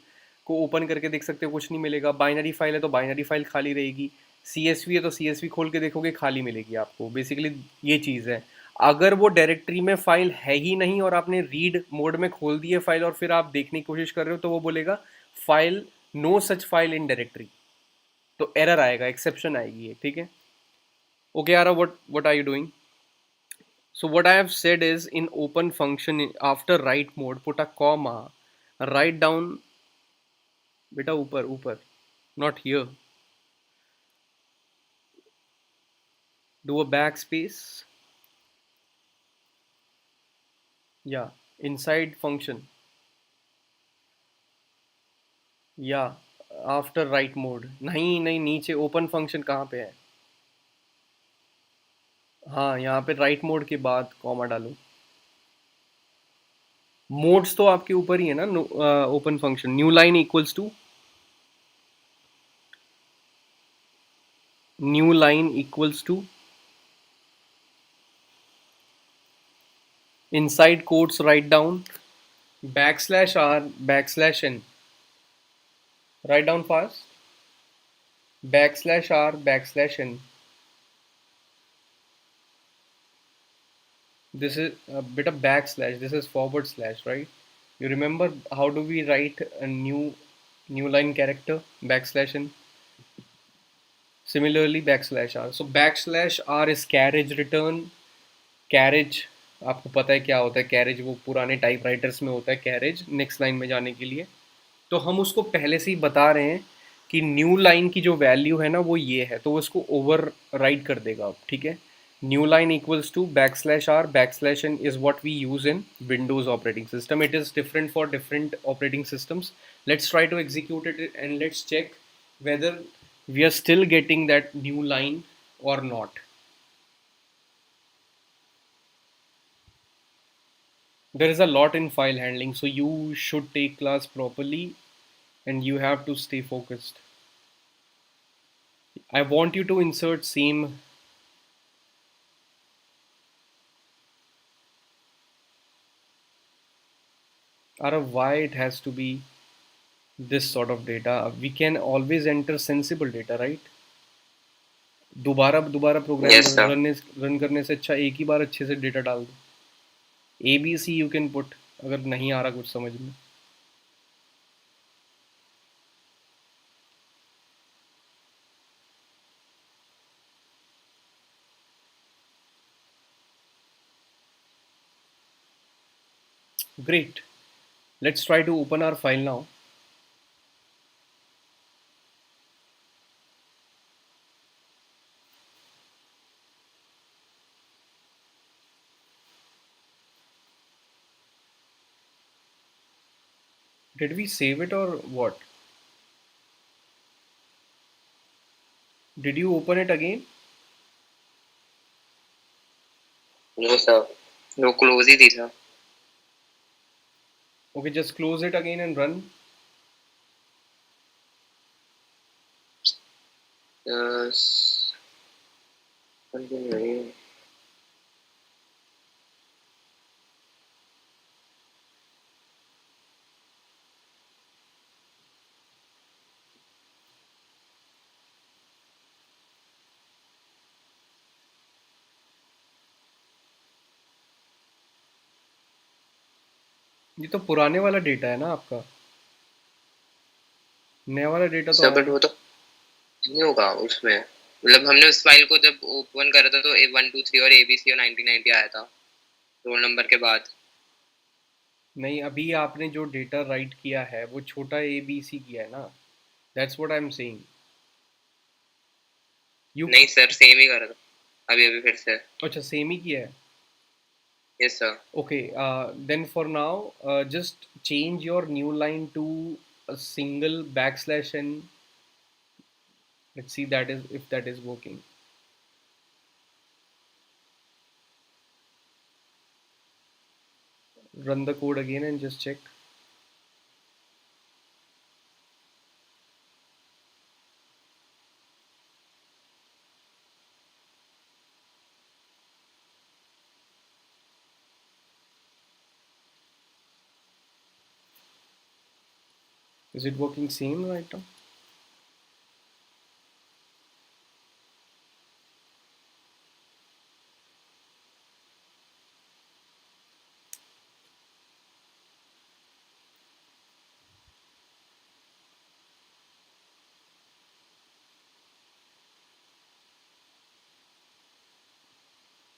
को ओपन करके देख सकते हो, कुछ नहीं मिलेगा. बाइनरी फाइल है तो बाइनरी फाइल खाली रहेगी. CSV है तो CSV खोल के देखोगे खाली मिलेगी आपको. बेसिकली ये चीज़ है. अगर वो डायरेक्टरी में फाइल है ही नहीं और आपने रीड मोड में खोल दी है फाइल और फिर आप देखने की कोशिश कर रहे हो तो वो बोलेगा file no such file in directory. तो एरर आएगा, एक्सेप्शन आएगी. ठीक है. ओके यार, what are you doing? So what I have said is in open function after write mode put a comma, write down beta ऊपर ऊपर, not here, do a backspace, yeah, inside function, yeah, after write mode. नहीं नहीं, नीचे open function कहाँ पे है? हाँ, यहाँ पे राइट मोड के बाद कॉमा डालो. मोड्स तो आपके ऊपर ही है ना. Open function new line equals to, new line equals to, inside quotes write down backslash r backslash n, write down fast, backslash r backslash n. This is a bit of backslash, this is forward slash, right? You remember how do we write a new line character? Backslash n. Similarly backslash r. So backslash r is carriage return. Carriage आपको पता है क्या होता है. Carriage वो पुराने type writers में होता है, कैरेज नेक्स्ट लाइन में जाने के लिए. तो हम उसको पहले से ही बता रहे हैं कि न्यू लाइन की जो वैल्यू है ना वो ये है, तो वो इसको ओवर राइट कर देगा. ठीक है. New line equals to backslash r backslash n is what we use in Windows operating system. It is different for different operating systems. Let's try to execute it and let's check whether we are still getting that new line और not. There is a lot in file handling, so you should take class properly and you have to stay focused. I want you to insert same. Arav, why it has to be this sort of data? We can always enter sensible data, right? दोबारा दोबारा programme Yes, sir. Run करने से अच्छा एक ही बार अच्छे से data डाल दो. ABC यू कैन पुट अगर नहीं आ रहा कुछ समझ में. Great. Let's try to open our file now. Did we save it or what? Did you open it again? No sir, no close ही थी sir. Okay, just close it again and run. नहीं. ये तो पुराने वाला data है ना आपका, नया वाला डेटा तो सर आया बट वो तो नहीं होगा उसमें. मतलब हमने उस फाइल को जब ओपन करा था तो 123 और ABC और 1990 आया था रोल नंबर के बाद. नहीं। अभी आपने जो डेटा राइट किया है वो छोटा ABC किया है ना, that's what I am saying. You नहीं सर, सेम ही करा था अभी अभी फिर से. अच्छा, सेम ही किया है. Yes sir. Okay, then for now, just change your new line to a single backslash n. Let's see that is if that is working. Run the code again and just check. Is it working same right now?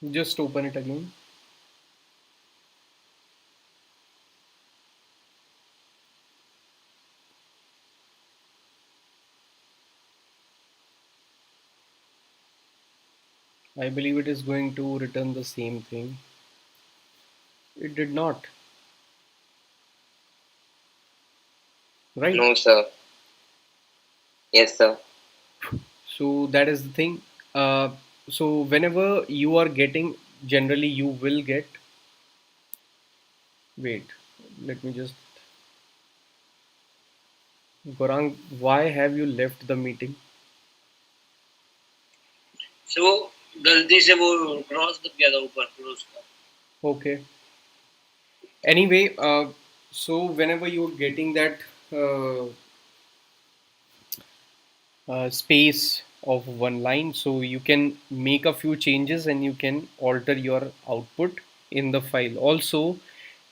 Just open it again. I believe it is going to return the same thing. It did not, right? No sir. Yes sir. So that is the thing. Uh, so whenever you are getting, generally you will get. Wait, let me just. Gorang, why have you left the meeting? सो गलती से वो cross कर गया था ऊपर close का. Okay. Anyway, so whenever you're getting that uh, space of one line, so you can make a few changes and you can alter your output in the file. Also,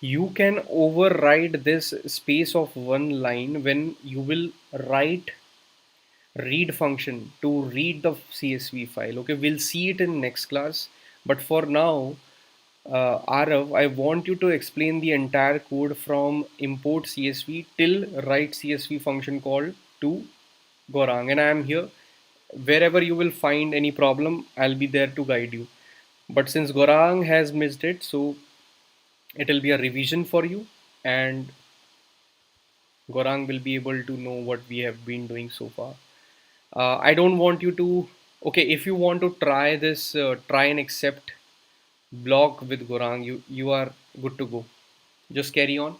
you can override this space of one line when you will write read function to read the CSV file. Okay, we'll see it in next class, but for now, Arav, I want you to explain the entire code from import CSV till write CSV function call to Gorang, and I am here. Wherever you will find any problem, I'll be there to guide you. But since Gorang has missed it, so it will be a revision for you, and Gorang will be able to know what we have been doing so far. I don't want you to. Okay, if you want to try this, try and accept block with Gorang, you are good to go. Just carry on.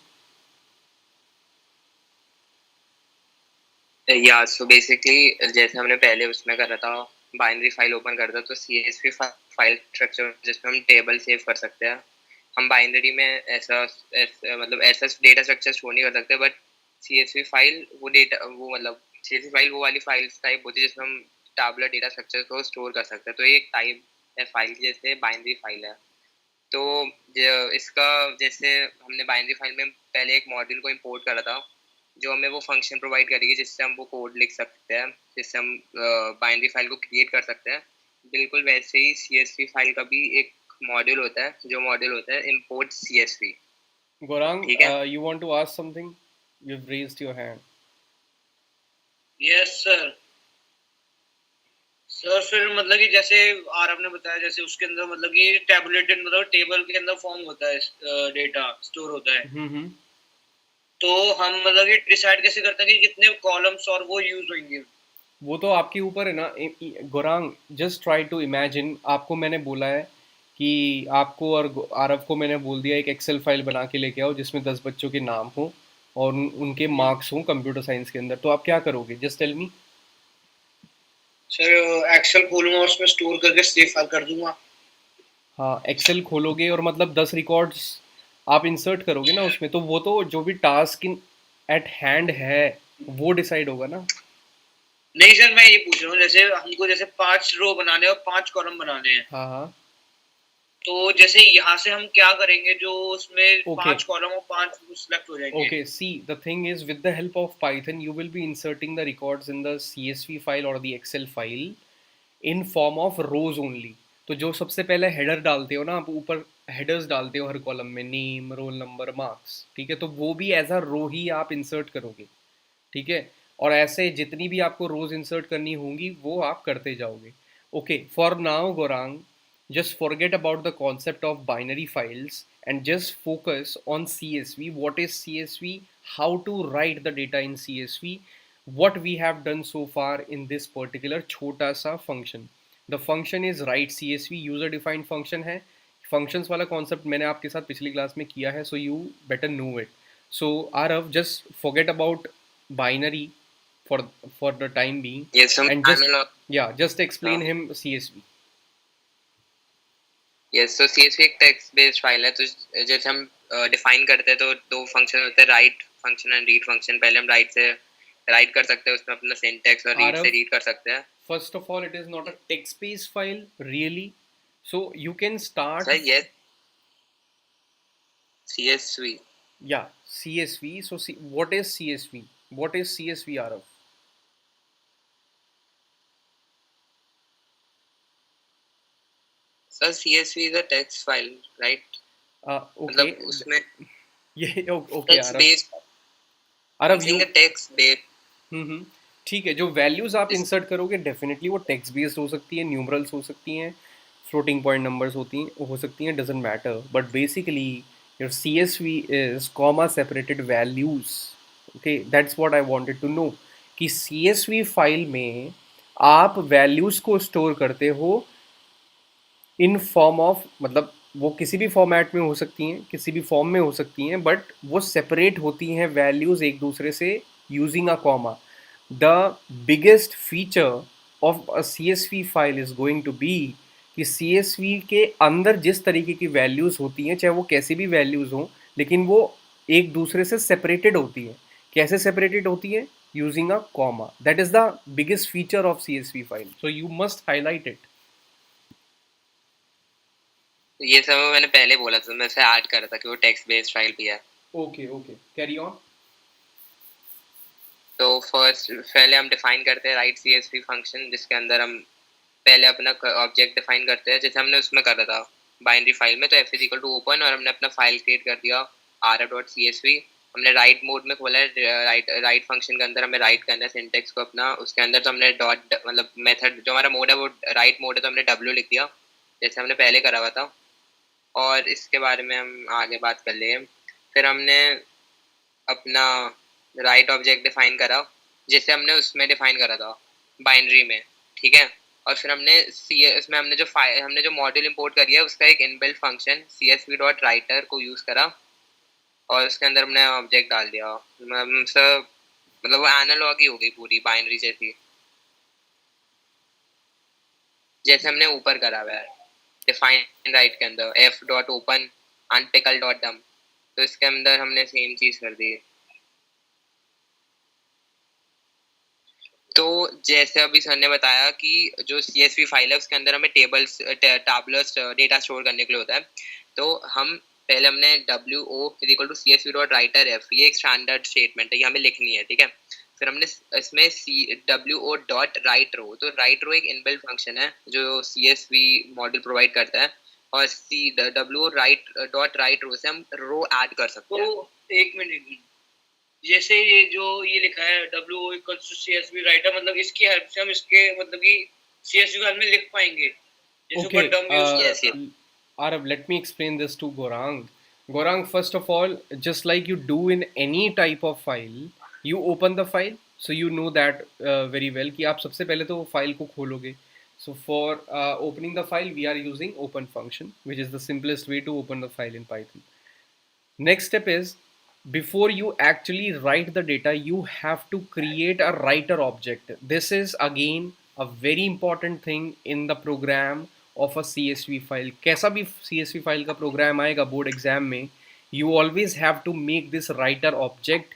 या so basically जैसे हमने पहले उसमें करा था, binary file open करता तो CSV file structure जिसमें हम टेबल सेव कर सकते हैं. हम बाइनरी में मतलब ऐसा डेटा स्ट्रक्चर स्टोर नहीं कर सकते, बट CSV फाइल वो डेटा वो मतलब CSV फाइल वो वाली फाइल्स टाइप होती है जिसमें हम टैबुलर डेटा स्ट्रक्चर को स्टोर कर सकते हैं. तो ये एक टाइप है फाइल की, जैसे बाइनरी फाइल है. तो इसका जैसे हमने बाइनरी फाइल में पहले एक मॉड्यूल को इंपोर्ट करा था जो हमें वो फंक्शन प्रोवाइड करेगी जिससे हम वो कोड लिख सकते हैं, जिससे हम बाइनरी फाइल को क्रिएट कर सकते हैं. बिल्कुल वैसे ही CSV फाइल का भी एक मॉड्यूल होता है, जो मॉड्यूल होता है इंपोर्ट CSV. Gorang, ठीक है. you want to ask something? You've raised your hand. Yes sir. Sir फिर मतलब कि जैसे आरव ने बताया, जैसे उसके अंदर मतलब कि टैबुलेटेड मतलब टेबल के अंदर फॉर्म होता है, डेटा स्टोर होता है. तो हम मतलब कि डिसाइड कैसे करते हैं कि कितने कॉलम्स और वो यूज होंगे? वो तो आपके ऊपर है ना Gaurang. Just try to imagine, आपको मैंने बोला है कि आपको और आरव को मैंने बोल दिया एक एक्सेल फाइल बना के लेके आओ जिसमें 10 बच्चों के नाम हो और उनके मार्क्स हों कंप्यूटर साइंस के अंदर। तो आप क्या करोगे, just tell me. Sir Excel खोलूंगा, उसमें स्टोर करके सेव फाइल कर दूंगा। हाँ, एक्सेल खोलोगे और मतलब 10 रिकॉर्ड्स आप इंसर्ट करोगे ना उसमें, तो वो तो जो भी टास्क इन एट हैंड है वो डिसाइड होगा ना। नहीं सर, मैं ये पूछ रहा हूँ, जैसे हमको जैसे 5 रो बनाने और 5 कॉलम बनाने हैं, हाँ हाँ। तो जैसे यहाँ से हम क्या करेंगे जो उसमें ओके 5 कॉलम और 5 सिलेक्ट हो जाएंगे? okay, see, the thing is, with the help of Python you will be inserting the records in the CSV file or the Excel file in form of rose only. तो जो सबसे पहले header डालते हो ना आप, ऊपर हेडर्स डालते हो हर कॉलम में, नेम, रोल नंबर, मार्क्स, ठीक है, तो वो भी एज अ रो ही आप इंसर्ट करोगे, ठीक है। और ऐसे जितनी भी आपको रोज इंसर्ट करनी होंगी वो आप करते जाओगे। Okay, for now Gaurang, just forget about the concept of binary files and just focus on CSV. What is CSV? How to write the data in CSV? What we have done so far in this particular छोटा सा function. The function is write CSV, user defined function है। functions वाला concept मैंने आपके साथ पिछली class में किया है, so you better know it. So Arav, just forget about binary for for the time being Yes, हम and just, analog. yeah, just explain him CSV. Yes, तो सीएसवी एक टेक्स्ट बेस्ड फाइल है। तो जैसे हम डिफाइन करते हैं तो दो फंक्शन होते हैं, right function and read function. पहले हम राइट से राइट कर सकते हैं उसमें अपना सिंटैक्स, और रीड से Arav, रीड कर सकते हैं। first of all, it is not a text-based file, really. So you can start, sir yes, CSV. yeah, CSV. So what is CSV? What is CSV, Arav? Sir CSV is a text file, right? मतलब Okay. उसमें ये okay, text Arav. Based, I am Arav, saying you, a text based. Hmm, ठीक है, जो values आप insert करोगे definitely वो text based हो सकती है, न्यूमरल्स हो सकती हैं, फ्लोटिंग पॉइंट नंबर्स हो सकती हैं, doesn't matter, but basically your CSV is comma separated values. Okay, that's what I wanted to know कि CSV फाइल में आप वैल्यूज को स्टोर करते हो इन फॉर्म ऑफ, मतलब वो किसी भी फॉर्मेट में हो सकती हैं, किसी भी फॉर्म में हो सकती हैं, बट वो सेपरेट होती हैं वैल्यूज़ एक दूसरे से using a comma. The biggest feature of a CSV file is going to be कि CSV के अंदर जिस तरीके की वैल्यूज़ होती हैं, चाहे वो कैसी भी वैल्यूज़ हों, लेकिन वो एक दूसरे से सेपरेटेड होती हैं। कैसे सेपरेटेड होती है? Using a comma. That is the biggest feature of CSV file, so you must highlight it. ये सब मैंने पहले बोला था, मैं इसे ऐड कर रहा था कि वो टेक्स्ट बेस्ड फाइल भी है। Okay okay, carry on. तो फर्स्ट पहले हम डिफाइन करते हैं राइट सीएसवी फंक्शन, जिसके अंदर हम पहले अपना ऑब्जेक्ट डिफाइन करते हैं, जैसे हमने उसमें करा था बाइनरी फाइल में। तो f is equal to open, और हमने अपना फाइल क्रिएट कर दिया rf.csv। हमने राइट मोड में खोला है, राइट फंक्शन के अंदर हमें राइट करना है सिंटेक्स को अपना उसके अंदर। तो हमने डॉट मतलब मेथड जो हमारा मोड है वो राइट मोड है, तो हमने w लिख दिया जैसे हमने पहले करा हुआ था। और इसके बारे में हम आगे बात कर लेंगे। फिर हमने अपना राइट ऑब्जेक्ट डिफाइन करा जैसे हमने उसमें डिफाइन करा था बाइनरी में, ठीक है। और फिर हमने इसमें हमने जो फाइल हमने जो मॉड्यूल इंपोर्ट करी है उसका एक इनबिल्ट फंक्शन csv.writer को यूज करा, और उसके अंदर हमने ऑब्जेक्ट डाल दिया। मतलब वो एनालॉग ही हो गई पूरी बाइनरी जैसी, जैसे हमने ऊपर करा हुआ है डिफाइन राइट के अंदर f.open unpickle.dump। तो इसके अंदर हमने सेम चीज कर दी। तो जैसे अभी सर ने बताया कि जो CSV फाइल है उसके अंदर हमें टेबल्स टैबुलर डेटा स्टोर करने के लिए होता है। तो हम पहले हमने wo=csv.writerf, ये एक स्टैंडर्ड स्टेटमेंट है, ये हमें लिखनी है, ठीक है। फिर हमने इसमें wo.writerow, तो writerow एक इनबिल्ट फंक्शन है जो CSV मॉड्यूल प्रोवाइड करता है, और wo.writerow से हम रो ऐड कर सकते हैं। तो एक मिनट, जैसे ये जो ये लिखा है w=csv राइटर, मतलब इसकी हेल्प से हम इसके मतलब कि CSV फाइल में लिख पाएंगे जैसे ऊपर Okay, डम यूज यस करा यस। था। Arav, let me explain this to Gorang. Gaurang, first of all, just like you do in any type of file, you open the file, so you know that very well कि आप सबसे पहले तो वो file को खोलोगे. So for opening the file, we are using open function, which is the simplest way to open the file in Python. Next step is, before you actually write the data, you have to create a writer object. This is again a very important thing in the program of a CSV file. कैसा भी CSV file का program आएगा board exam में, you always have to make this writer object.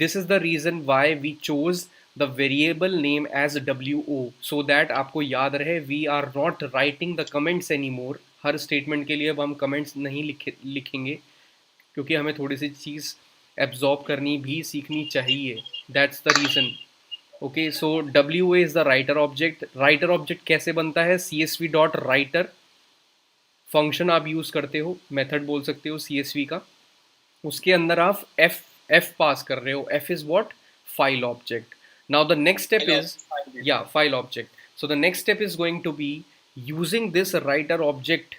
This is the reason why we chose the variable name as WO, so that आपको याद रहे we are not writing the comments anymore. Her statement के लिए अब हम comments नहीं लिखेंगे, क्योंकि हमें थोड़ी सी चीज़ एब्जॉर्ब करनी भी सीखनी चाहिए. That's the reason. Okay, so W A is the writer object. Writer object कैसे बनता है? C S V dot writer function आप यूज़ करते हो, मेथड बोल सकते हो सी एस वी का. उसके अंदर आप एफ पास कर रहे हो. F is what? File object. Now the next step is, या file object. So the next step is going to be, using this writer object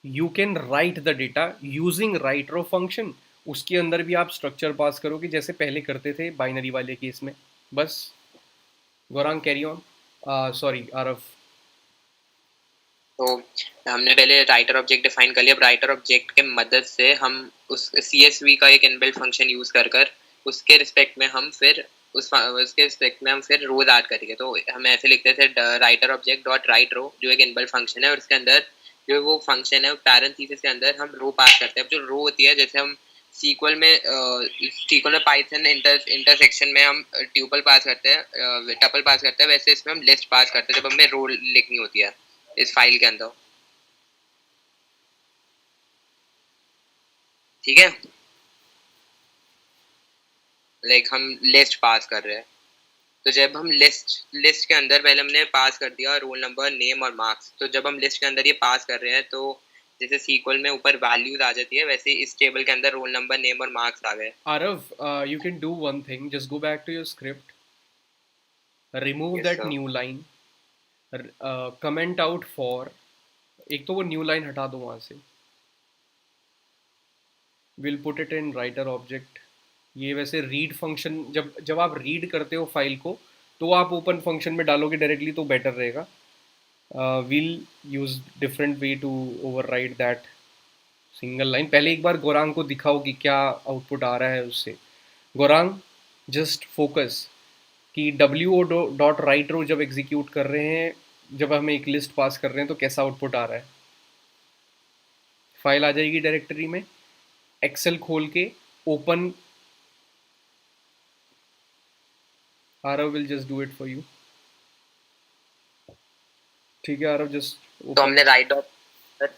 you can write the data using writerow function. उसके अंदर भी आप structure पास करोगे जैसे पहले करते थे बाइनरी वाले केस में. बस Gaurang, carry on. Sorry Aarav. तो हमने पहले राइटर ऑब्जेक्ट डिफाइन कर लिया. अब राइटर ऑब्जेक्ट के मदद से हम उस CSV का एक इनबिल्ट फंक्शन यूज कर उसके रिस्पेक्ट में हम फिर उसके रिस्पेक्ट में हम फिर रोज ऐड करेंगे. तो हम ऐसे लिखते थे राइटर ऑब्जेक्ट डॉट राइट रो, जो एक इनबिल्ट फंक्शन है, और उसके अंदर जो वो फंक्शन है पैरेंथेसिस के अंदर हम रो पास करते हैं. अब जो रो होती है, जैसे हम सीक्वल में पाइथन इंटरसेक्शन में हम ट्यूपल पास करते हैं, टपल पास करते हैं, वैसे इसमें हम लिस्ट पास करते हैं जब हमें रो लिखनी होती है इस फाइल के अंदर. ठीक है, हम लिस्ट पास कर रहे हैं. तो जब हम लिस्ट के अंदर पहले हमने पास कर दिया रोल नंबर, नेम और मार्क्स. तो जब हम लिस्ट के अंदर ये पास कर रहे हैं, तो जैसे सीक्वल में ऊपर वैल्यूज आ जाती है, वैसे इस टेबल के अंदर रोल नंबर, नेम और मार्क्स आ गए. Aarav, you can do one thing. Just go back to your script, remove that new line, comment out for. एक तो वो न्यू लाइन हटा दो वहां से. Will put it in writer object. ये वैसे रीड फंक्शन, जब आप रीड करते हो फाइल को, तो आप ओपन फंक्शन में डालोगे डायरेक्टली तो बेटर रहेगा. Will use different way to overwrite that single line. पहले एक बार गौरांग को दिखाओ कि क्या आउटपुट आ रहा है उससे. गौरांग, जस्ट फोकस कि डब्ल्यू डॉट राइट रो जब एग्जीक्यूट कर रहे हैं, जब हम एक लिस्ट पास कर रहे हैं, तो कैसा आउटपुट आ रहा है. फाइल आ जाएगी डायरेक्टरी में. एक्सेल खोल के open. Aarav will just do it for you. ठीक है आरव, जस्ट. तो हमने राइट ऑफ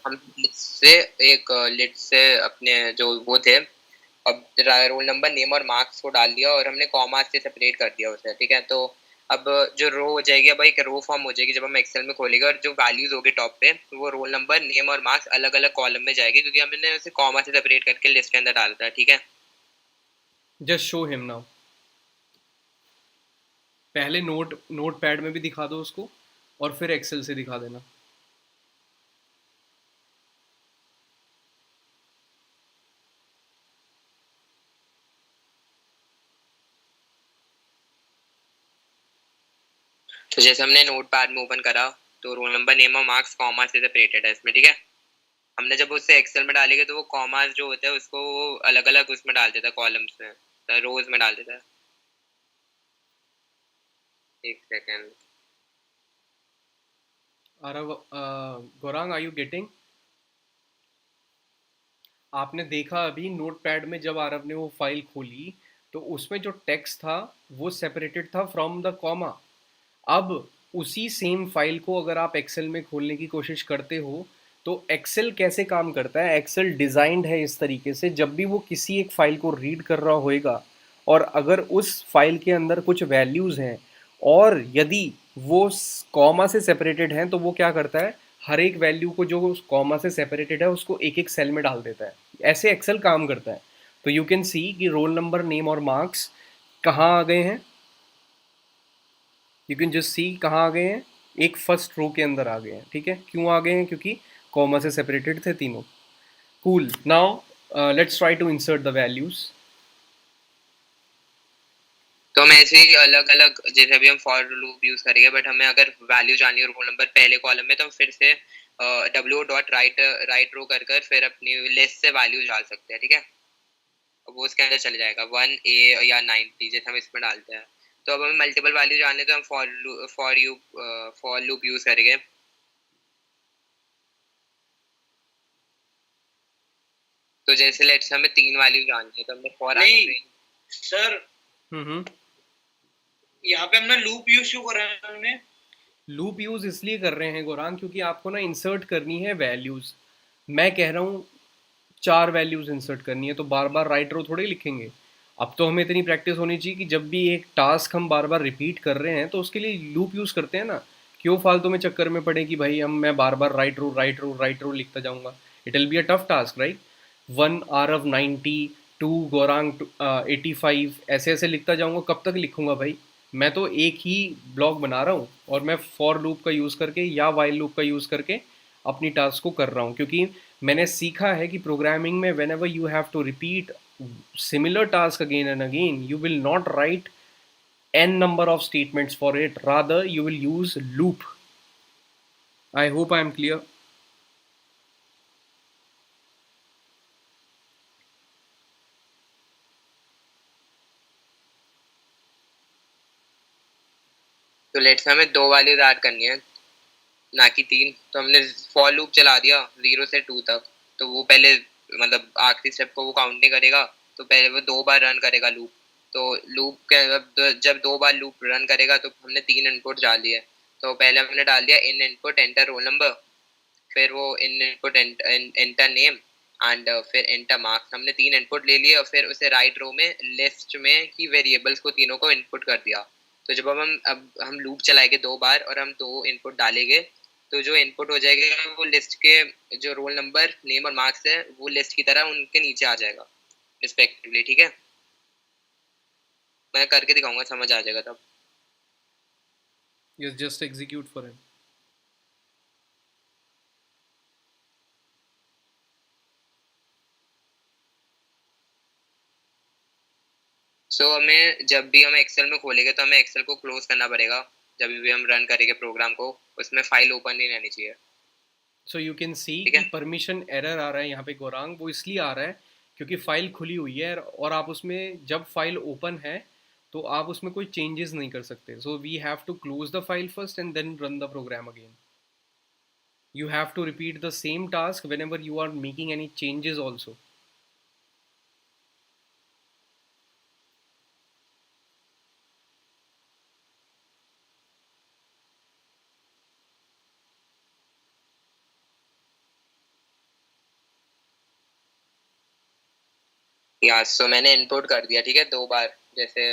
हम से एक लिस्ट से अपने जो वो थे, अब रोल नंबर, नेम और मार्क्स को डाल दिया, और हमने कॉमा से सेपरेट कर दिया उसे. ठीक है, तो अब जो रो हो जाएगी, अब एक रो फॉर्म हो जाएगी जब हम एक्सेल में खोलेंगे, और जो वैल्यूज होगी टॉप पे, वो रोल नंबर, नेम और मार्क्स अलग अलग कॉलम में जाएगी, क्योंकि हमने उसे कॉमा से सेपरेट करके लिस्ट के अंदर डाला था. ठीक है, जस्ट शो हिम नाउ. पहले नोट पैड में भी दिखा दो उसको, और फिर एक्सेल से दिखा देना. तो जैसे हमने नोट पैड में ओपन करा, तो रोल नंबर, नेम और मार्क्स कॉमा से सेपरेटेड है इसमें. ठीक है, हमने जब उससे एक्सेल में डालेंगे, तो वो कॉमास जो होता है उसको अलग अलग उसमें डाल देता है, कॉलम्स में, रोज में डाल देता है. एक second. Aarav, Gaurang, are you getting? आपने देखा अभी नोट पैड में जब आरव ने वो फाइल खोली, तो उसमें जो टेक्स्ट था वो सेपरेटेड था फ्रॉम द कॉमा. अब उसी सेम फाइल को अगर आप एक्सेल में खोलने की कोशिश करते हो, तो एक्सेल कैसे काम करता है? एक्सेल डिज़ाइंड है इस तरीके से, जब भी वो किसी एक फाइल को रीड कर रहा होएगा, और अगर उस फाइल के अंदर कुछ वैल्यूज़ हैं, और यदि वो कॉमा से सेपरेटेड हैं, तो वो क्या करता है, हर एक वैल्यू को जो उस कॉमा से सेपरेटेड है उसको एक एक सेल में डाल देता है. ऐसे एक्सेल काम करता है. तो यू कैन सी कि रोल नंबर, नेम और मार्क्स कहाँ आ गए हैं. यू कैन जस्ट सी कहाँ आ गए हैं, एक फर्स्ट रो के अंदर आ गए हैं. ठीक है, क्यों आ गए हैं? क्योंकि कॉमा से सेपरेटेड थे तीनों. Cool. Now let's try to insert the values. तो हम ऐसे ही अलग अलग, जैसे अभी हम फॉर लूप यूज करेंगे, बट हमें अगर वैल्यू जाननी है रोल नंबर पहले कॉलम में, तो हम फिर से w डॉट राइट रो कर फिर अपनी लिस्ट से वैल्यू डाल सकते हैं, ठीक है। वो उसके अंदर चले जाएगा 1a या 90, जैसे हम इसमें डालते हैं। तो अब हमें मल्टीपल वैल्यू जानने, तो हम फॉर लूप यूज करेंगे। तो जैसे लेट्स हमें 3 वैल्यू जाननी है, तो हमने फॉर सर यहाँ पे हमने लूप यूज क्यों कर रहे हैं? हमने लूप यूज इसलिए कर रहे हैं गौरांग, क्योंकि आपको ना इंसर्ट करनी है वैल्यूज। मैं कह रहा हूँ 4 वैल्यूज इंसर्ट करनी है, तो बार बार राइट रो थोड़े लिखेंगे। अब तो हमें इतनी प्रैक्टिस होनी चाहिए कि जब भी एक टास्क हम बार बार रिपीट कर रहे हैं तो उसके लिए लूप यूज़ करते हैं ना। क्यों फालतू में चक्कर में पड़े कि भाई मैं बार बार राइट रो लिखता जाऊंगा। It will be a tough task, right. 1 Aarav 90, 2 Gaurang 85, ऐसे ऐसे लिखता जाऊंगा, कब तक लिखूंगा भाई। मैं तो एक ही ब्लॉक बना रहा हूँ और मैं फॉर लूप का यूज़ करके या वाइल लूप का यूज़ करके अपनी टास्क को कर रहा हूँ। क्योंकि मैंने सीखा है कि प्रोग्रामिंग में whenever you have to repeat similar task again and again, you will not write n number of statements for it, rather you will use loop. I hope I am clear. तो let's हमें 2 values add करनी है, ना कि 3। तो हमने for loop चला दिया 0 से 2 तक, तो वो पहले मतलब आखिरी स्टेप को वो काउंट नहीं करेगा, तो पहले वो 2 बार रन करेगा लूप। तो लूप के जब 2 बार लूप रन करेगा, तो हमने 3 इनपुट डाल दिए। तो पहले हमने डाल दिया इन इनपुट एंटर रोल नंबर, फिर वो इन इनपुट एंटर नेम एंड फिर एंटर मार्क्स। हमने 3 इनपुट ले लिए और फिर उसे राइट रो में लिस्ट में ही वेरिएबल्स को तीनों को इनपुट कर दिया। तो जब हम लूप चलाएंगे 2 बार और हम 2 इनपुट डालेंगे, तो जो इनपुट हो जाएगा वो लिस्ट के जो रोल नंबर नेम और मार्क्स है वो लिस्ट की तरह उनके नीचे आ जाएगा रिस्पेक्टिवली, ठीक है। मैं करके दिखाऊंगा, समझ आ जाएगा तब। Yes, just execute for him. सो हमें जब भी हम एक्सेल में खोलेंगे तो हमें एक्सेल को क्लोज करना पड़ेगा। जब भी हम रन करेंगे प्रोग्राम को, उसमें फाइल ओपन नहीं रहनी चाहिए। So you can see ठीक कि है, परमिशन एरर आ रहा है यहाँ पे गौरांग। वो इसलिए आ रहा है क्योंकि फाइल खुली हुई है और आप उसमें जब फाइल ओपन है तो आप उसमें कोई चेंजेस नहीं कर सकते। So we have to close the file first and then run the program again. You have to repeat the same task whenever you are making any changes also. या सो मैंने इनपुट कर दिया, ठीक है, 2 बार। जैसे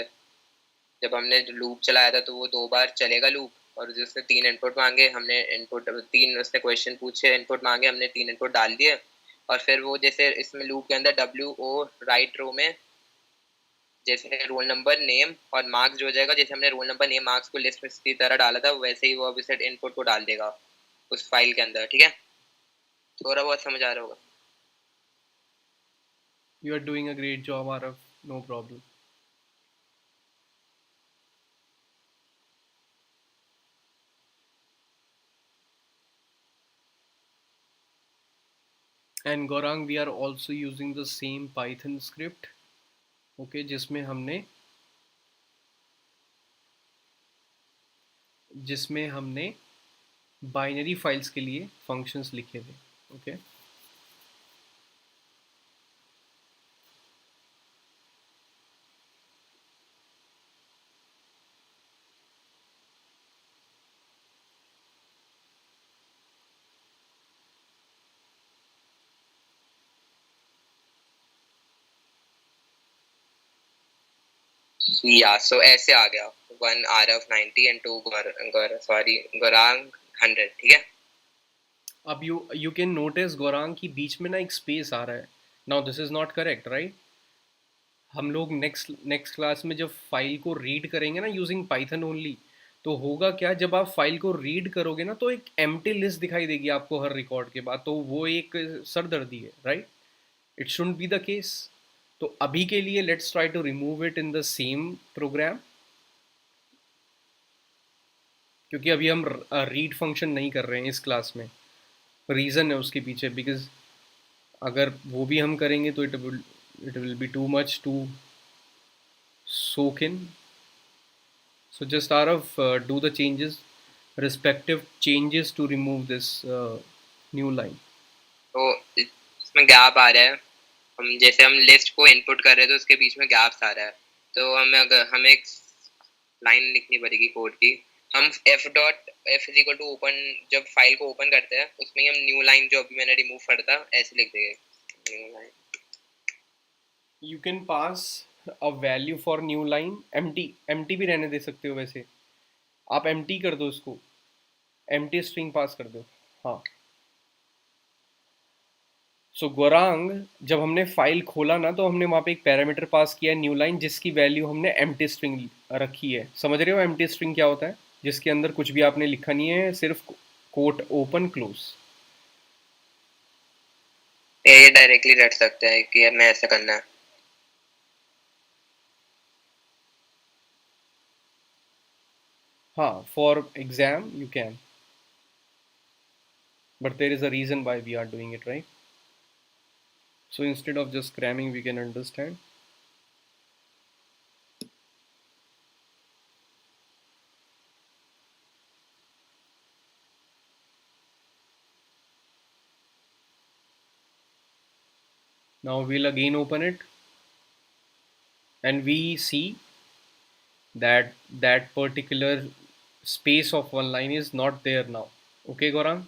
जब हमने लूप चलाया था तो वो 2 बार चलेगा लूप, और जो उसने 3 इनपुट मांगे, हमने इनपुट 3, उसने क्वेश्चन पूछे, इनपुट मांगे, हमने 3 इनपुट डाल दिए। और फिर वो जैसे इसमें लूप के अंदर WO राइट रो में जैसे रोल नंबर नेम और मार्क्स जो हो जाएगा, जैसे हमने रोल नंबर नेम मार्क्स को लिस्ट में इसी तरह डाला था, वैसे ही वो अभी सेट इनपुट को डाल देगा उस फाइल के अंदर, ठीक है। थोड़ा बहुत समझ आ रहा होगा। You are doing a great job, Arav. No problem. And Gaurang, we are also using the same Python script, okay, जिसमें हमने बाइनरी फाइल्स के लिए फंक्शंस लिखे थे, ओके। या सो ऐसे आ गया 1 Arav 90 एंड 2 गौरांग 100, ठीक है। अब you can notice गौरांग की बीच में ना एक स्पेस आ रहा है. Now this is not correct, right? हम लोग नेक्स्ट क्लास में जब फाइल को रीड करेंगे ना यूजिंग पाइथन ओनली, तो होगा क्या, जब आप फाइल को रीड करोगे ना तो एक एम्प्टी लिस्ट दिखाई देगी आपको हर रिकॉर्ड के बाद, तो वो एक सरदर्दी है, right. It shouldn't be the case. तो अभी के लिए let's try to remove it in the same program, क्योंकि अभी हम रीड फंक्शन नहीं कर रहे हैं इस क्लास में. रीज़न है उसके पीछे, बिकॉज अगर वो भी हम करेंगे तो it will be too much to soak in. So just Arav, do the changes, respective changes to remove this new line. तो इसमें गैप आ रहा है. हम जैसे हम लिस्ट को इनपुट कर रहे हैं तो उसके बीच में गैप्स आ रहा है. तो हमें एक लाइन लिखनी पड़ेगी कोड की. हम f is equal to open, जब फाइल को ओपन करते हैं उसमें हम न्यू लाइन जो अभी मैंने रिमूव कर था ऐसे लिख देंगे, new line. You can pass a value for new line. empty भी रहने दे सकते हो. वैसे आप empty कर दो उसको, empty string पास कर दो. हाँ. सो गौरांग, जब हमने फाइल खोला ना तो हमने वहाँ पे एक पैरामीटर पास किया न्यू लाइन, जिसकी वैल्यू हमने एम्प्टी स्ट्रिंग रखी है. समझ रहे हो एम्प्टी स्ट्रिंग क्या होता है? जिसके अंदर कुछ भी आपने लिखा नहीं है, सिर्फ कोट ओपन क्लोज. ये डायरेक्टली रट सकते हैं कि हमें ऐसा करना है. हाँ, for exam you can, but there is a reason why we are doing it, right? So instead of just cramming, we can understand. Now we'll again open it and we see that that particular space of one line is not there now. Okay, Gaurang?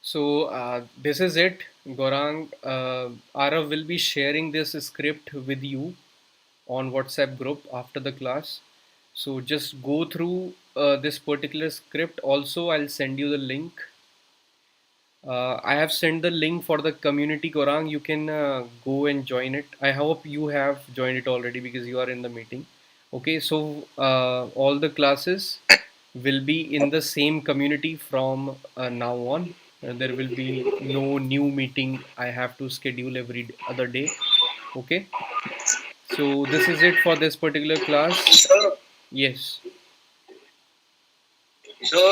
So this is it, Gaurang. Arav will be sharing this script with you on WhatsApp group after the class. So just go through this particular script. Also, I'll send you the link. I have sent the link for the community, Gaurang. You can go and join it. I hope you have joined it already because you are in the meeting. Okay, so all the classes will be in the same community from now on. There will be no new meeting I have to schedule every other day. Okay, so this is it for this particular class. Yes. So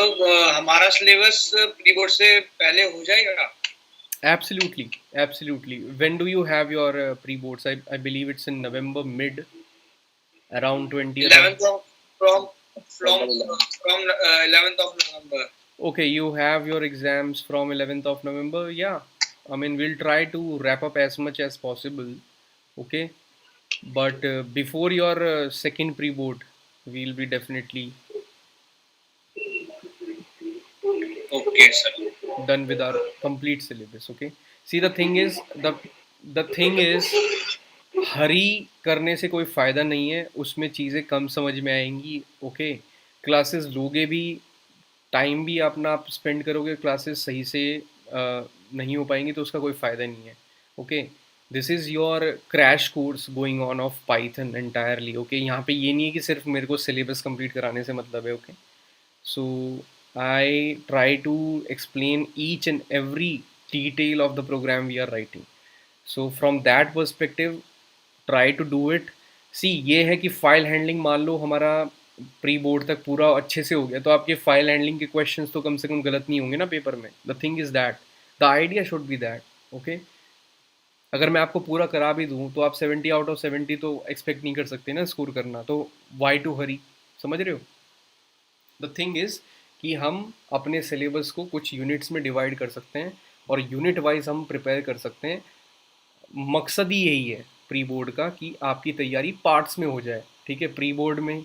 हमारा syllabus pre board से पहले हो जाएगा? Absolutely, absolutely. When do you have your pre-boards? I believe it's in November mid, around 20th. 11th from 11th of November. Okay, you have your exams from 11th of November. Yeah, I mean we'll try to wrap up as much as possible. Okay, but before your second pre-board, we'll be definitely Okay, sir. done with our complete syllabus. Okay, see the thing is the thing is हरी करने से कोई फ़ायदा नहीं है, उसमें चीज़ें कम समझ में आएंगी. ओके, क्लासेस लोगे भी, टाइम भी अपना आप स्पेंड करोगे, क्लासेस सही से नहीं हो पाएंगी तो उसका कोई फ़ायदा नहीं है. Okay, this is your crash course going on off Python entirely. Okay, यहाँ पे ये नहीं है कि सिर्फ मेरे को सिलेबस कंप्लीट कराने से मतलब है. Okay, so I try to explain each and every detail of the program we are writing. So from that perspective try to do it. See ये है कि फ़ाइल हैंडलिंग मान लो हमारा प्री बोर्ड तक पूरा अच्छे से हो गया तो आपके फाइल हैंडलिंग के क्वेश्चंस तो कम से कम गलत नहीं होंगे ना पेपर में. The thing is that the idea should be that. Okay, अगर मैं आपको पूरा करा भी दूँ तो आप 70 आउट ऑफ 70 तो एक्सपेक्ट नहीं कर सकते ना स्कोर करना, तो वाई टू हरी. समझ रहे हो? द थिंग इज़ कि हम अपने सिलेबस को कुछ यूनिट्स में डिवाइड कर सकते हैं और यूनिट वाइज हम प्रिपेयर कर सकते हैं. मकसद ही यही है प्री बोर्ड का कि आपकी तैयारी पार्ट्स में हो जाए. ठीक है, प्री बोर्ड में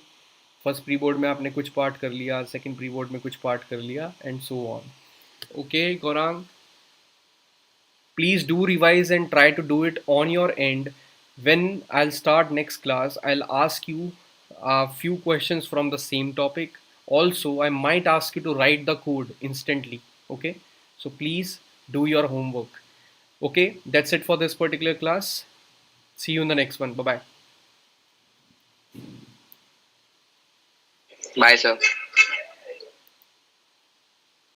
फर्स्ट प्री बोर्ड में आपने कुछ पार्ट कर लिया, सेकंड प्री बोर्ड में कुछ पार्ट कर लिया, and so on. Okay Gaurang, please do revise and try to do it on your end. When I'll start next class, I'll ask you a few questions from the same topic. Also, I might ask you to write the code instantly. Okay, so please do your homework. Okay, that's it for this particular class. See you in the next one. Bye bye. Bye, sir.